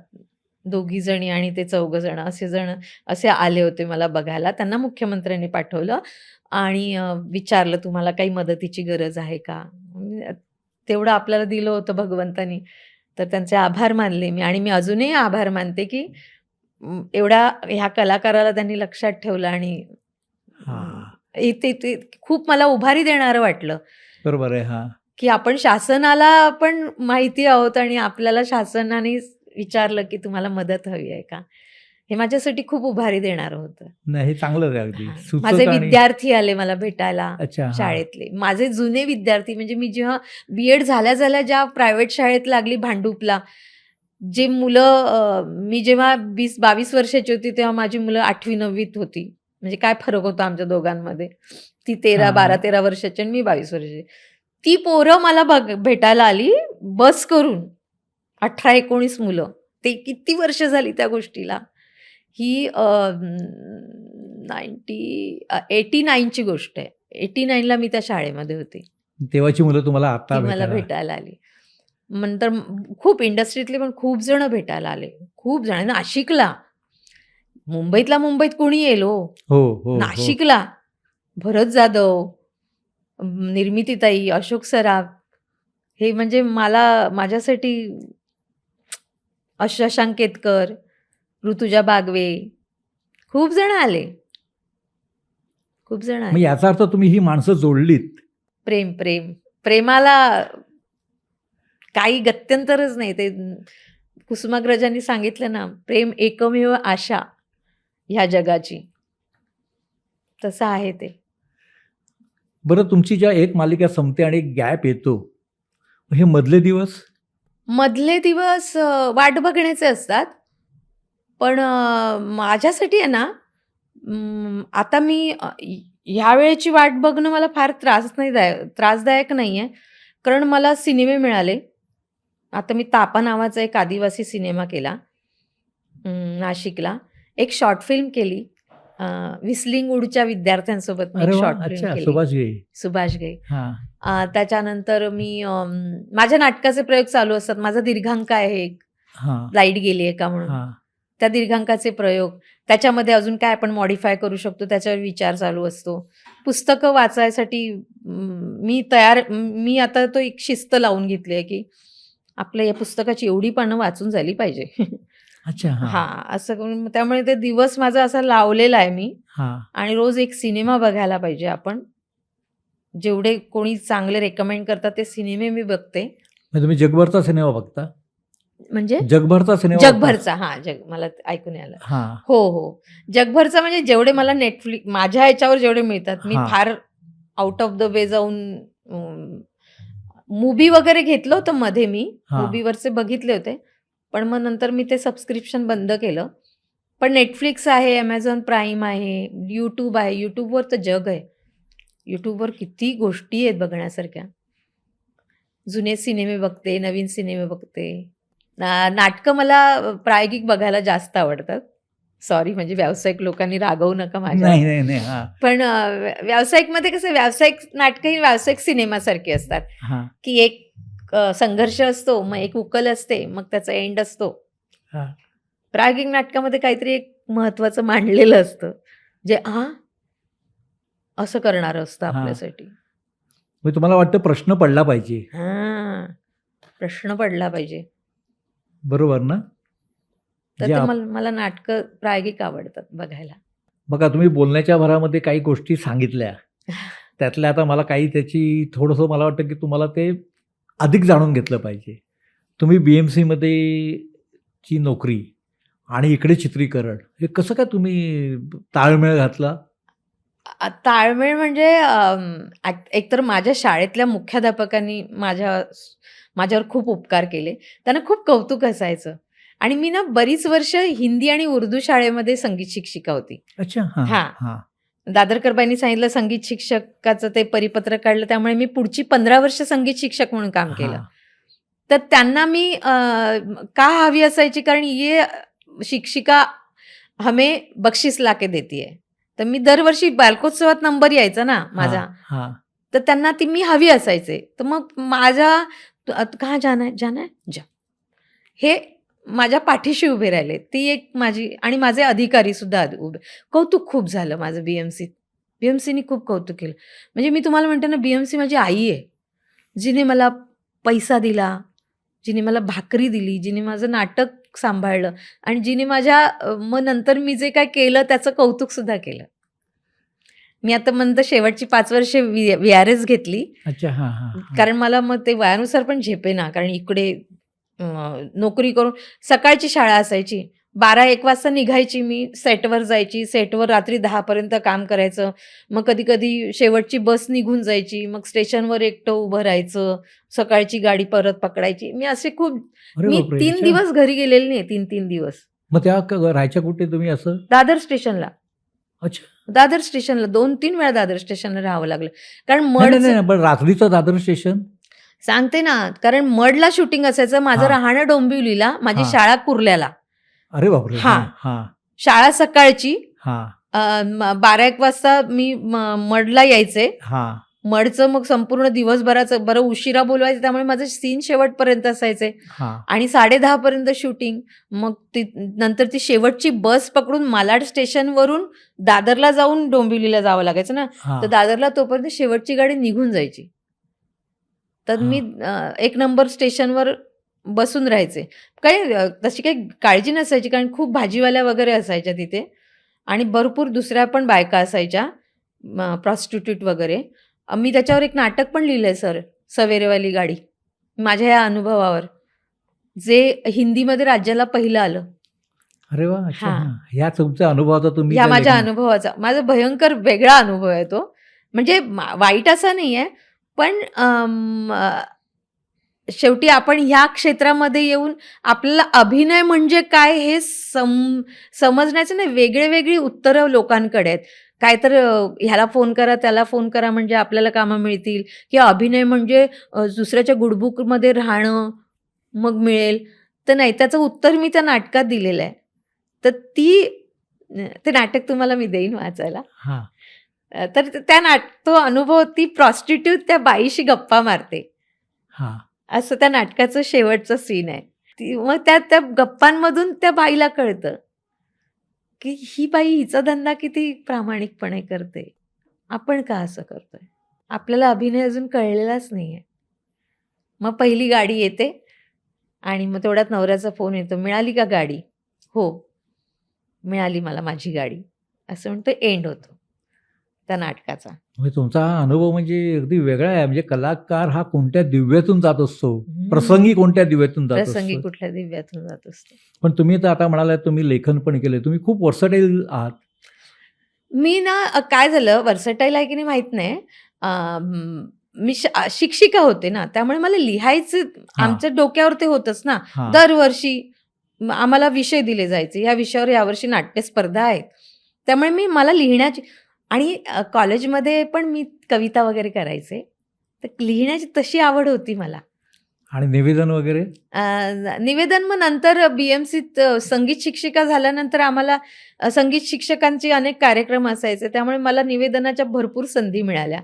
2घी जणी आणि ते 4घ जण असे आले होते मला बघायला. त्यांना मुख्यमंत्र्यांनी पाठवलं आणि विचारलं तुम्हाला काही मदतीची गरज आहे का? तेवढं आपल्याला दिलं होतं भगवंतानी. तर त्यांचे आभार मानले मी आणि मी अजूनही आभार मानते की एवढ्या ह्या कलाकाराला त्यांनी लक्षात ठेवलं आणि
हां.
ते खूप मला उभारी देणारं वाटलं.
बरोबर आहे. हां.
की आपण शासनाला पण माहिती आहोत आणि आपल्याला शासनाने विचारलं की तुम्हाला मदत हवी आहे का? हे माझ्यासाठी खूप उभारी देणारं होतं.
नाही, हे चांगलंच आहे अगदी.
हां.
सुचत
माझे
आणि
विद्यार्थी आले मला भेटायला
अच्छा. हां.
शाळेतले. माझे जुने विद्यार्थी म्हणजे मी जेव्हा बी.एड झाल्या ज्या प्रायव्हेट शाळेत लागली भांडूपला, जे मुलं मी जेव्हा 20-22 वर्षाची होती तेव्हा माझी मुलं 8वी-9वीत होती. म्हणजे काय फरक होता आमच्या दोघांमध्ये. ती 13,
हां.
12-13 वर्षाची आणि मी 22 वर्षाची. ती पोरं मला भेटायला आली बस करून. 18-19 मुलं. ते किती वर्ष झाली त्या गोष्टीला. ही 89 ची गोष्ट आहे. 89ला मी त्या शाळेमध्ये होते.
तेव्हाची मुलं तुम्हाला आता
ती मला
भेटायला
भेटायला आली. नंतर खूप इंडस्ट्रीतले पण खूप जण भेटायला आले. खूप जण. नाशिकला. मुंबईत कोणी येईल हो.
हो, हो, हो.
नाशिकला भरत जाधव, निर्मितीताई, अशोक सराफ हे म्हणजे माझ्यासाठी शशांक केतकर, ऋतुजा बागवे खूप जण आले. खूप जण
मग
आले.
याचा अर्थ तुम्ही ही माणसं जोडलीत.
प्रेमाला काही गत्यंतरच नाही. ते कुसुमाग्रजांनी सांगितलं ना, प्रेम एकमेव आशा ह्या जगाची. तसं आहे ते.
बरं, तुमची ज्या एक मालिका संपते आणि एक गॅप येतो, हे मधले दिवस?
मधले दिवस वाट बघण्याचे असतात. पण माझ्यासाठी आहे ना, आता मी ह्या वेळेची वाट बघणं मला फार त्रासदायक नाही आहे. कारण मला सिनेमे मिळाले. आता मी तापा नावाचा एक आदिवासी सिनेमा केला नाशिकला. एक शॉर्ट फिल्म केली. व्हिस्लिंग वूडच्या विद्यार्थ्यांसोबत मी एक
अरे वाह!
शॉर्ट फिल्म
अच्छा,
केली.
सुभाष घे.
घे.
हां,
त्याच्यानंतर मी माझ्या नाटकाचे प्रयोग चालू असतात. माझा दीर्घांक आहे एक,
हां,
लाईट गेली आहे का म्हणून.
हां.
त्या दीर्घांकाचे प्रयोग, त्याच्यामध्ये अजून काय आपण मॉडिफाय करू शकतो त्याच्यावर विचार चालू असतो. पुस्तकं वाचायसाठी मी आता तो एक शिस्त लावून घेतली आहे, की आपल्या या पुस्तकाची एवढी पानं वाचून झाली पाहिजे.
अच्छा, हां,
हां, असं करून त्यामुळे ते दिवस माझा असा लावलेला आहे मी.
हां.
आणि रोज एक सिनेमा बघायला पाहिजे आपण. जेवढे कोणी चांगले रेकमेंड करतात ते सिनेमे मी बघते.
म्हणजे तुम्ही जगभरचा सिनेमा बघता?
म्हणजे
जगभरचा सिनेमा बघता?
जगभरचा. मला ऐकून आलं.
हां,
हो. जगभरचा म्हणजे जेवढे मला Netflix माझ्या ह्याच्यावर जेवढे मिळतात. मी
हां.
Far out of the way जाऊन मूव्ही वगैरे घेतलं होतं मध्ये मी.
हां.
मूव्हीवरचे बघितले होते. पण मग नंतर मी ते सबस्क्रिप्शन बंद केलं. पण Netflix आहे, Amazon Prime आहे, YouTube आहे. YouTubeवर तर जग आहे. YouTubeवर किती गोष्टी आहेत बघण्यासारख्या. जुने सिनेमे बघते, नवीन सिनेमे बघते. नाटकं मला प्रायोगिक बघायला जास्त आवडतात. सॉरी, म्हणजे व्यावसायिक लोकांनी रागवू नका माझ्यावर.
नाही. हां,
पण व्यावसायिकमध्ये कसं व्यावसायिक नाटकं ही व्यावसायिक सिनेमासारखी असतात,
हां,
की एक संघर्ष असतो, मग एक उकल असते, मग त्याचा एंड असतो.
हां.
प्रायोगिक नाटकामध्ये काहीतरी एक महत्त्वाचं मांडलेलं असतं, जे असं करणारं असतं
हां.
आपल्यासाठी.
मग तुम्हाला वाटतं प्रश्न पडला पाहिजे.
प्रश्न पडला पाहिजे.
बरोबर ना?
तर
जे
ते
आप
मला नाटकं प्रायोगिक आवडतात बघायला.
बघा, तुम्ही बोलण्याच्या भरामध्ये काही गोष्टी सांगितल्या. त्यातल्या आता मला काही त्याची थोडंसं मला वाटतं, की तुम्हाला ते अधिक जाणून घेतलं पाहिजे. तुम्ही BMCमध्ये ची नोकरी आणि इकडे चित्रीकरण, हे कसं काय तुम्ही ताळमेळ घातला?
ताळमेळ म्हणजे एकतर माझ्या शाळेतल्या मुख्याध्यापकांनी माझ्यावर खूप उपकार केले. त्यांना खूप कौतुक असायचं. आणि मी ना बरीच वर्ष हिंदी आणि उर्दू शाळेमध्ये संगीत शिक्षिका होती.
अच्छा. हां,
हां.
हां.
दादरकरबाईंनी सांगितलं संगीत शिक्षकाचं ते परिपत्रक काढलं, त्यामुळे मी पुढची 15 वर्ष संगीत शिक्षक म्हणून काम केलं.
हां.
तर त्यांना मी का हवी असायची, कारण ये शिक्षिका हमें बक्षीस लाके देती है. तर मी दरवर्षी बालकोत्सवात नंबर यायचा ना माझा.
हां.
तर त्यांना ती मी हवी असायचे. तर मग कहाँ जाना है? जाना है? जा. हे माझ्या पाठीशी उभे राहिले. ती एक माझी आणि माझे अधिकारी सुद्धा उभे. कौतुक खूप झालं माझं BMCत. BMCनी खूप कौतुक केलं. म्हणजे मी तुम्हाला म्हणते ना, BMC माझी आई आहे. जिने मला पैसा दिला, जिने मला भाकरी दिली, जिने माझं नाटक सांभाळलं आणि जिने मग नंतर मी जे काय केलं त्याचं कौतुक सुद्धा केलं. मी आता म्हणतं शेवटची 5 वर्षे VRS घेतली.
अच्छा. हां.
कारण मला मग ते वयानुसार पण झेपेना. कारण इकडे नोकरी करून सकाळची शाळा असायची. 12-1 वाजता निघायची मी, सेटवर जायची. सेटवर रात्री 10 पर्यंत काम करायचं. मग कधी-कधी शेवटची बस निघून जायची. मग स्टेशनवर एकटं उभं राहायचं. सकाळची गाडी परत पकडायची. मी
अरे बापरे!
3
अच्छा.
दिवस घरी गेलेले नाही. 3 दिवस.
मग त्या राहायच्या कुठे तुम्ही असं?
दादर स्टेशनला.
अच्छा.
दादर स्टेशनला 2-3 वेळा दादर स्टेशनला राहावं लागलं. कारण
नाही, नाही,
मडचं
नाही, पण रात्रीचं दादर स्टेशन?
सांगते ना, कारण मडला शूटिंग असायचं. माझं
हां.
राहणं डोंबिवलीला, माझी
हां.
शाळा कुर्ल्याला.
अरे बापरे!
हां.
हां, हां,
शाळा सकाळची
हां,
12-1 वाजता मी मडला यायचे.
हां,
मडचं मग संपूर्ण दिवसभराचं बरं उशिरा बोलवायचं, त्यामुळे माझं सीन शेवटपर्यंत असायचे
हां,
आणि 10:30 पर्यंत शूटिंग. मग नंतर ती शेवटची बस पकडून मालाड स्टेशनवरून दादरला जाऊन डोंबिवलीला जावं लागायचं ना,
हां,
तर दादरला तोपर्यंत शेवटची गाडी निघून जायची. तर मी
हां.
1 नंबर स्टेशनवर बसून राहायचे. काही तशी काही काळजी नसायची, कारण खूप भाजीवाल्या वगैरे असायच्या तिथे आणि भरपूर दुसऱ्या पण बायका असायच्या, प्रॉस्टिट्यूट वगैरे. मी त्याच्यावर एक नाटक पण लिहिलंय सर, सवेरेवाली गाडी, माझ्या या अनुभवावर, जे हिंदीमध्ये राज्याला पहिलं आलं.
अरे वाह! अच्छा.
हां.
हां. ह्या तुमच्या अनुभवाचा तुम्ही
ह्या
त्या
माझ्या
लेखनात
अनुभवाचा. माझा भयंकर वेगळा अनुभव आहे तो. म्हणजे वाईट असा नाहीये, पण शेवटी आपण ह्या क्षेत्रामध्ये येऊन आपल्याला अभिनय म्हणजे काय हे समजण्याचं नाही, वेगळी उत्तरं लोकांकडे आहेत. काय तर ह्याला फोन करा, त्याला फोन करा म्हणजे आपल्याला कामं मिळतील, किंवा अभिनय म्हणजे दुसऱ्याच्या गुडबुकमध्ये राहणं मग मिळेल. तर नाही, त्याचं उत्तर मी त्या नाटकात दिलेलं आहे. तर ते नाटक तुम्हाला मी देईन वाचायला.
हां,
तर तो अनुभव, ती प्रॉस्टिट्यूट त्या बाईशी गप्पा मारते.
हां.
असं त्या नाटकाचं शेवटचं सीन आहे. मग त्या गप्पांमधून त्या बाईला कळतं, की ही बाई हिचा धंदा किती प्रामाणिकपणे करते. आपण का असं करतोय? आपल्याला अभिनय अजून कळलेलाच नाहीये. मग पहिली गाडी येते आणि मग तेवढ्यात नवऱ्याचा फोन येतो, "मिळाली का गाडी?" "हो, मिळाली मला माझी गाडी." असं म्हणतो, एंड होतो त्या नाटकाचा.
म्हणजे तुमचा हा अनुभव म्हणजे अगदी वेगळा आहे. म्हणजे कलाकार हा कोणत्या दिव्यातून जात असतो,
हं.
प्रसंगी कोणत्या दिव्यातून जात
प्रसंगी
असतो.
कुठल्या दिव्यातून जात असतो.
पण तुम्ही तर आता म्हणालात तुम्ही लेखन पण केलंय. तुम्ही खूप व्हर्सटाईल आहात.
मी ना काय झालं, व्हर्सटाईल आहे की नाही माहीत नाही. मी शिक्षिका होते ना, त्यामुळे मला लिहायचं
हां,
आमच्या डोक्यावर ते होतंच ना.
हां.
दरवर्षी आम्हाला विषय दिले जायचे. ह्या विषयावर यावर्षी नाट्यस्पर्धा आहेत. त्यामुळे मला लिहिण्याची आणि कॉलेजमध्ये पण मी कविता वगैरे करायचे. तर लिहिण्याची तशी आवड होती मला.
आणि निवेदन वगैरे?
निवेदन मग नंतर BMCत संगीत शिक्षिका झाल्यानंतर आम्हाला संगीत शिक्षकांचे अनेक कार्यक्रम असायचे. त्यामुळे मला निवेदनाच्या भरपूर संधी मिळाल्या.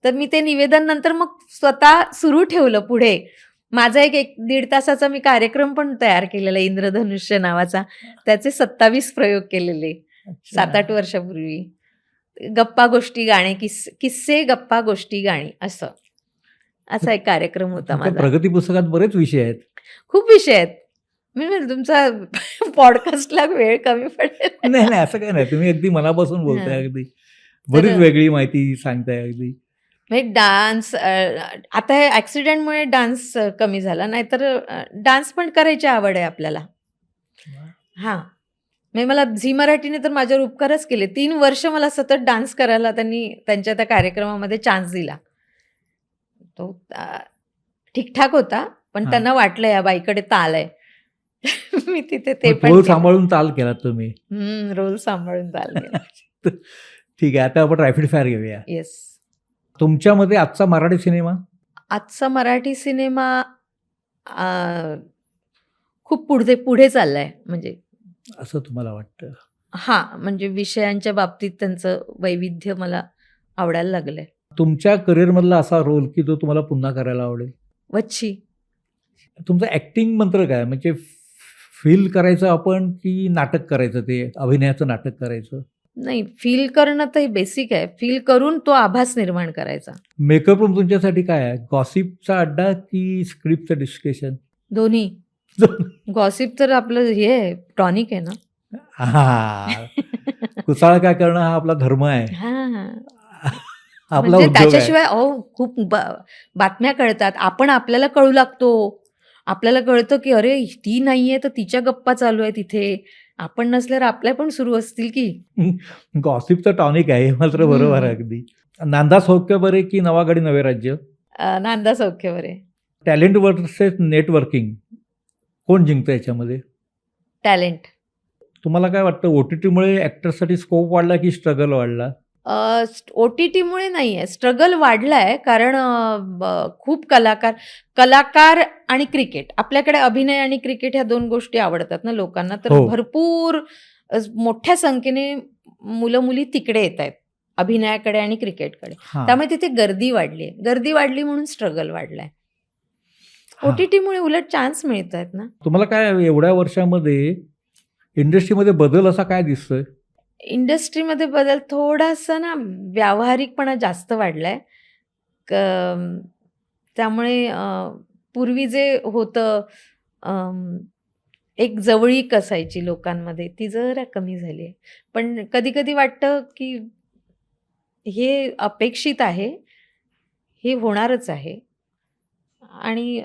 तर मी ते निवेदन नंतर मग स्वतः सुरू ठेवलं पुढे. माझा एक 1-1.5 तासाचा मी कार्यक्रम पण तयार केलेला, इंद्रधनुष्य नावाचा. त्याचे 27 प्रयोग केलेले
अच्छा.
7-8 वर्षापूर्वी. गप्पा गोष्टी गाणे, किस्से गप्पा गोष्टी गाणी, असं. असा एक कार्यक्रम होता
तुमच्या
माझा.
प्रगती पुस्तकात बरेच विषय आहेत.
खूप विषय आहेत. मी म्हणते तुमचा पॉडकास्टला वेळ कमी पडेल.
नाही, नाही, असं काही नाही. तुम्ही अगदी मनापासून बोलताय
हां.
अगदी. बरीच
तर
वेगळी माहिती सांगताय अगदी.
म्हणजे डान्स, आता हे ॲक्सिडेंटमुळे डान्स कमी झाला, नाहीतर डान्स पण करायची आवड आहे आपल्याला. हां. म्हणजे मला झी मराठीने तर माझ्यावर उपकारच केले. 3 वर्ष मला सतत डान्स करायला त्यांनी त्यांच्या त्या कार्यक्रमामध्ये चान्स दिला. तो ठीकठाक होता, पण
हां.
त्यांना वाटलं या बाईकडे ताल आहे. मी तिथे ते
मग
पण
तोल
केलं.
सांभाळून ताल केलात तुम्ही.
रोल सांभाळून ताल केला.
ठीक आहे. आता आपण रॅपिड फायर घेऊया.
येस.
तुमच्यामध्ये आजचा मराठी सिनेमा?
आजचा मराठी सिनेमा खूप पुढे चाललाय. म्हणजे
असं तुम्हाला वाटतं?
हां, म्हणजे विषयांच्या बाबतीत त्यांचं वैविध्य मला आवडायला लागलंय.
तुमच्या करिअरमधला असा रोल की जो तुम्हाला पुन्हा करायला आवडेल?
वच्छी.
तुमचं ॲक्टिंग मंत्र काय? म्हणजे फील करायचं आपण की नाटक करायचं, ते अभिनयाचं नाटक करायचं?
नाही, फील करणं तर बेसिक आहे. फील करून तो आभास निर्माण करायचा.
मेकअप रूम तुमच्यासाठी काय आहे? गॉसिपचा अड्डा की स्क्रिप्टचं डिस्कशन?
दोन्ही. गॉसिप तर आपलं हे आहे, टॉनिक आहे ना.
हां. कुचाळ काय करणं हा आपला धर्म आहे.
हां.
आपला
म्हणजे
उद्योग आहे.
त्याच्याशिवाय खूप बातम्या कळतात. आपण आपल्याला कळू लागतो. आपल्याला कळतं की अरे ती नाहीये तर तिच्या गप्पा चालू आहे तिथे. आपण नसल्यावर आपल्या पण सुरू असतील की.
गॉसिपचं टॉनिक आहे, हे मात्र बरोबर आहे अगदी. नांदा सौख्य बरे की नवागडी नवे राज्य?
नांदा सौख्यवर आहे.
टॅलेंट वर्सेस नेटवर्किंग कोण जिंकतं याच्यामध्ये?
टॅलेंट.
तुम्हाला काय वाटतं ओ-टी-टीमुळे ॲक्टर्ससाठी स्कोप वाढला की स्ट्रगल वाढला?
ओ-टी-टीमुळे नाही आहे, स्ट्रगल वाढला आहे. कारण खूप कलाकार आणि क्रिकेट. आपल्याकडे अभिनय आणि क्रिकेट ह्या 2 गोष्टी आवडतात ना लोकांना. तर
हो.
भरपूर मोठ्या संख्येने मुलं-मुली तिकडे येतायत, अभिनयाकडे आणि क्रिकेटकडे.
हां.
त्यामुळे तिथे गर्दी वाढली आहे. गर्दी वाढली म्हणून स्ट्रगल वाढलाय.
हां.
ओ-टी-टीमुळे उलट चान्स मिळतायत ना.
तुम्हाला काय एवढ्या वर्षामध्ये इंडस्ट्रीमध्ये बदल असा काय दिसतोय?
इंडस्ट्रीमध्ये बदल थोडासा ना व्यावहारिकपणा जास्त वाढलाय. क त्यामुळे पूर्वी जे होतं एक जवळीक असायची लोकांमध्ये, ती जरा कमी झाली आहे. पण कधी-कधी वाटतं, की हे अपेक्षित आहे, हे होणारच आहे आणि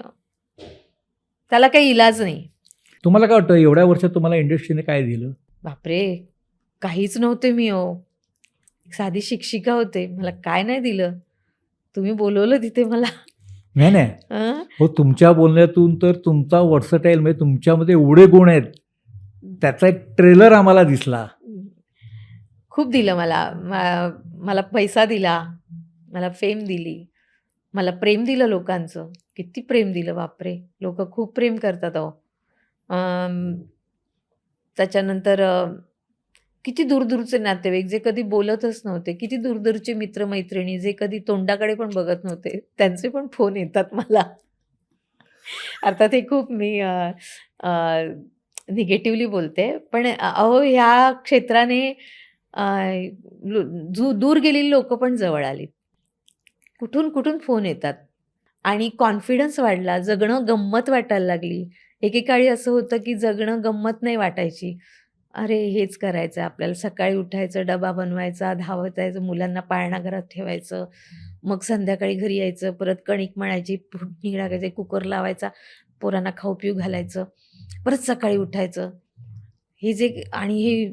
त्याला काही इलाज नाही.
तुम्हाला काय वाटतं एवढ्या वर्षात तुम्हाला इंडस्ट्रीने काय दिलं?
बापरे! काहीच नव्हते मी हो. साधी शिक्षिका होते. मला काय नाही दिलं. तुम्ही बोलवलं तिथे मला.
नाही, नाही.
हं.
हो, तुमच्या बोलण्यातून तर तुमचा व्हर्सटाईल म्हणजे तुमच्यामध्ये एवढे गुण आहेत. त्याचा एक ट्रेलर आम्हाला दिसला.
खूप दिलं मला. मला पैसा दिला, मला फेम दिली, मला प्रेम दिलं लोकांचं. किती प्रेम दिलं बापरे! लोकं खूप प्रेम करतात अहो. त्याच्यानंतर किती दूरदूरचे नातेवाईक जे कधी बोलतच नव्हते, किती दूरदूरचे मित्र-मैत्रिणी जे कधी तोंडाकडे पण बघत नव्हते, त्यांचे पण फोन येतात मला. अर्थात हे खूप मी निगेटिव्हली बोलते. पण अहो ह्या क्षेत्राने अ, दूर गेलेली लोकं पण जवळ आलीत. कुठून-कुठून फोन येतात आणि कॉन्फिडन्स वाढला, जगणं गंमत वाटायला लागली. एकेकाळी असं होतं, की जगणं गंमत नाही वाटायची. अरे, हेच करायचं आपल्याला. सकाळी उठायचं, डबा बनवायचा, धावत जायचं, मुलांना पाळणाघरात ठेवायचं. मग संध्याकाळी घरी यायचं, परत कणिक मळायची, फोडणी टाकायची, कुकर लावायचा, पोरांना खाऊ-पिऊ घालायचं, परत सकाळी उठायचं. हे जे आणि हे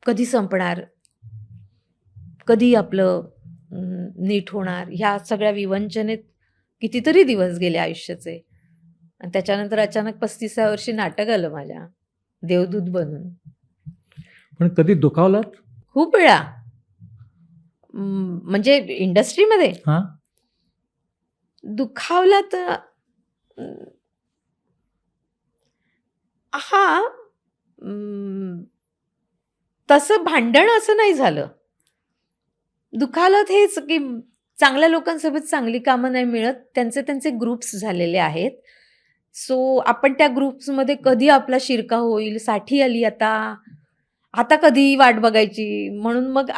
कधी संपणार? कधी आपलं नीट होणार? ह्या सगळ्या विवंचनेत कितीतरी दिवस गेले आयुष्याचे. आणि त्याच्यानंतर अचानक 35व्या वर्षी नाटक आलं माझ्या, देवदूत बनून.
पण कधी दुखावलात?
खूप वेळा. म्हणजे इंडस्ट्रीमध्ये
हां.
दुखावला तर हां, तसं भांडण असं नाही झालं. दुखावलं हेच, की चांगल्या लोकांसोबत चांगली कामं नाही मिळत. त्यांचे ग्रुप्स झालेले आहेत. सो आपण त्या ग्रुप्समध्ये कधी आपला शिरका होईल, साठी आली आता. आता कधी वाट बघायची. म्हणून मग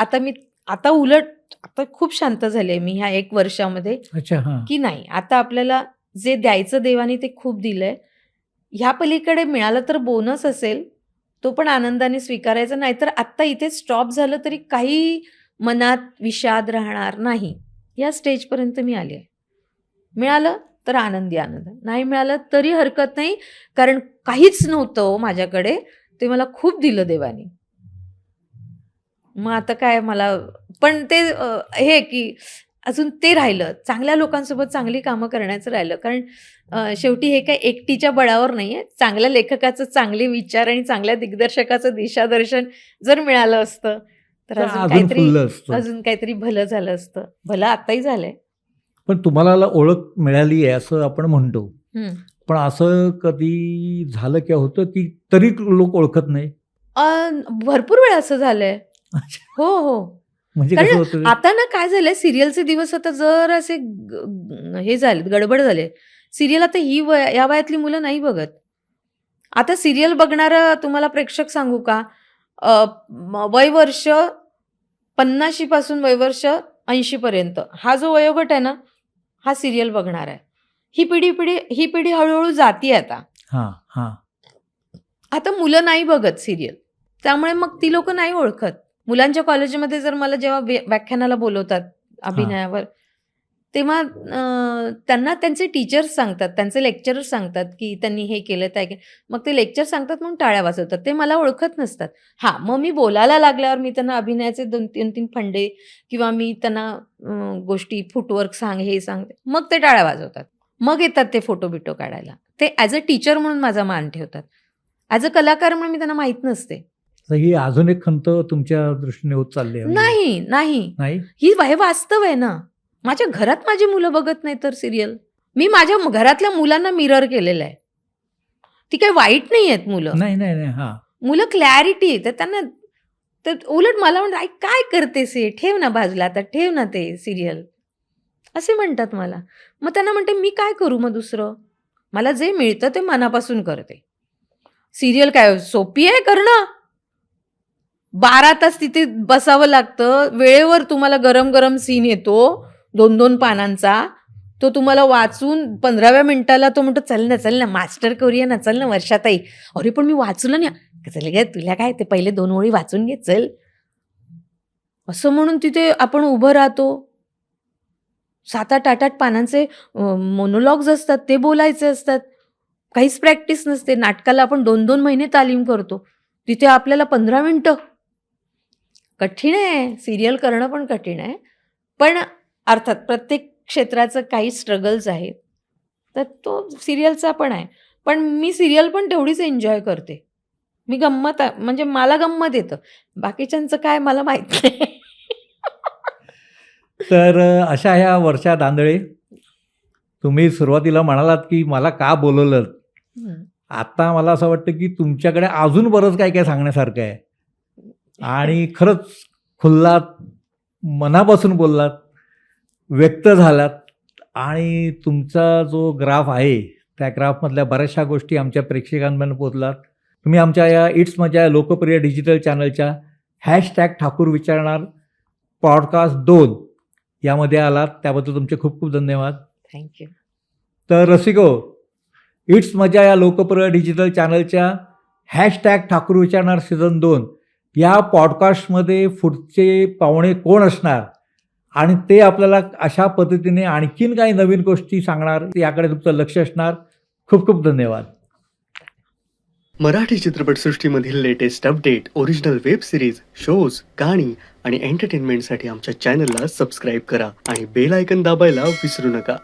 आता उलट आता खूप शांत झाले मी ह्या 1 वर्षामध्ये,
अच्छा. हां.
की नाही आता आपल्याला जे द्यायचं देवाने ते खूप दिलंय. ह्या पलीकडे मिळालं तर बोनस असेल, तो पण आनंदाने स्वीकारायचा. नाहीतर आत्ता इथे स्टॉप झालं तरी काही मनात विषाद राहणार नाही. या स्टेजपर्यंत मी आले आहे. मिळालं तर आनंदी आनंद. नाही मिळालं तरी हरकत नाही. कारण काहीच नव्हतं हो माझ्याकडे. ते मला खूप दिलं देवाने. मग आता काय मला पण ते हे की अजून ते राहिलं. चांगल्या लोकांसोबत चांगली कामं करण्याचं राहिलं. कारण शेवटी हे काही एकटीच्या बळावर नाहीये. चांगल्या लेखकाचं चांगले विचार आणि चांगल्या दिग्दर्शकाचं दिशादर्शन जर मिळालं असतं, तर
तर अजून फुललं असतं.
अजून काहीतरी भलं झालं असतं. भलं आत्ताही झालंय.
पण तुम्हाला ओळख मिळाली आहे असं आपण म्हणतो.
हं.
पण असं कधी झालं किंवा होतं, की तरी लोक ओळखत नाही?
भरपूर वेळा असं झालंय.
अच्छा.
हो, हो.
म्हणजे कसं
कारण
होतं?
आता ना काय झालंय सीरियलचे दिवस आता जरासे हे झालेत, गडबड झाले. सीरियल आता या वयातली मुलं नाही बघत. आता सीरियल बघणारा तुम्हाला प्रेक्षक सांगू का? वयवर्ष 50 पासून वयवर्ष 80 पर्यंत हा जो वयोगट आहे ना, हा सीरियल बघणार आहे. ही पिढी हळू-हळू जातीये आता.
हां, हां.
आता मुलं नाही बघत सीरियल. त्यामुळे मग ती लोकं नाही ओळखत. मुलांच्या कॉलेजमध्ये जर मला जेव्हा व्याख्यानाला बोलवतात अभिनयावर, तेव्हा त्यांना त्यांचे टीचर्स सांगतात, त्यांचे लेक्चरर्स सांगतात, की त्यांनी हे केलं, ते केलं. मग ते लेक्चर सांगतात म्हणून टाळ्या वाजवतात. ते मला ओळखत नसतात. हां, मग मी बोलायला लागल्यावर मी त्यांना अभिनयाचे 2-3 फंडे किंवा मी त्यांना गोष्टी फुटवर्क सांग, हे सांग, मग ते टाळ्या वाजवतात. मग येतात ते फोटो-बिटो काढायला. ते ॲज अ टीचर म्हणून माझा मान ठेवतात. ॲज अ कलाकार म्हणून मी त्यांना माहीत नसते.
तर ही अजून एक खंत तुमच्या दृष्टीने होत चालली आहे म्हणजे?
नाही, नाही.
नाही?
हे वास्तव आहे ना. माझ्या घरात माझी मुलं बघत नाही तर सीरियल. मी माझ्या घरातल्या मुलांना मिरर केलेलं आहे. ती काही वाईट नाही आहेत मुलं.
नाही, नाही, नाही. हां.
मुलं क्लॅरिटी आहे. तर त्यांना तर उलट मला म्हणतात, "आई काय करतेस हे? ठेव ना बाजूला आता, ठेव ना ते सीरियल." असे म्हणतात मला. मग त्यांना म्हणते, "मी काय करू मग दुसरं? मला जे मिळतं ते मनापासून करते. सीरियल काय सोपी आहे करणं? 12 तास तिथे बसावं लागतं. वेळेवर तुम्हाला गरम-गरम सीन येतो 2-2 पानांचा. तो तुम्हाला वाचून 15व्या मिनिटाला तो म्हणतो, "चल ना, चल ना, मास्टर करूया ना, चल ना वर्षाताई." अरे पण मी वाचलं नाही. "चल गं, तुला काय ते पहिले 2 ओळी वाचून घे, चल." असं म्हणून तिथे आपण उभं राहतो. 7-8, 8-8 पानांचे मोनोलॉग्स असतात, ते बोलायचे असतात. काहीच प्रॅक्टिस नसते. नाटकाला आपण 2-2 महिने तालीम करतो. तिथे आपल्याला 15 मिनिटं. कठीण आहे. सीरियल करणं पण कठीण आहे. पण अर्थात प्रत्येक क्षेत्राचं काही स्ट्रगल्स आहेत. तर तो सीरियलचा पण आहे. पण मी सीरियल पण तेवढीच एन्जॉय करते. मी म्हणजे मला गंमत येतं. बाकीच्यांचं काय मला माहीत नाही.
तर अशा ह्या वर्षा दांदळे, तुम्ही सुरुवातीला म्हणालात, की मला का बोलवलं?
हं.
आता मला असं वाटतं, की तुमच्याकडे अजून बरंच काय-काय सांगण्यासारखं आहे. आणि खरंच खुललात, मनापासून बोललात, व्यक्त झालात आणि तुमचा जो ग्राफ आहे, त्या ग्राफमधल्या बऱ्याचशा गोष्टी आमच्या प्रेक्षकांपर्यंत पोहोचलात. तुम्ही आमच्या या इट्स मजा या लोकप्रिय डिजिटल चॅनलच्या #ठाकूर विचारणार पॉडकास्ट 2 यामध्ये आलात. त्याबद्दल तुमचे खूप खूप धन्यवाद.
Thank you.
तर रसिको, इट्स मजा या लोकप्रिय डिजिटल चॅनलच्या #ठाकूर विचारणार सीझन 2 या पॉडकास्टमध्ये पुढचे पाहुणे कोण असणार आणि ते आपल्याला अशा पद्धतीने आणखीन काही नवीन गोष्टी सांगणार याकडे तुमचं लक्ष असणार. खूप खूप धन्यवाद.
मराठी चित्रपटसृष्टीमधील latest update, original web series, shows, गाणी आणि एंटरटेनमेंटसाठी आमच्या चॅनलला सबस्क्राईब करा आणि बेल आयकन दाबायला विसरू नका.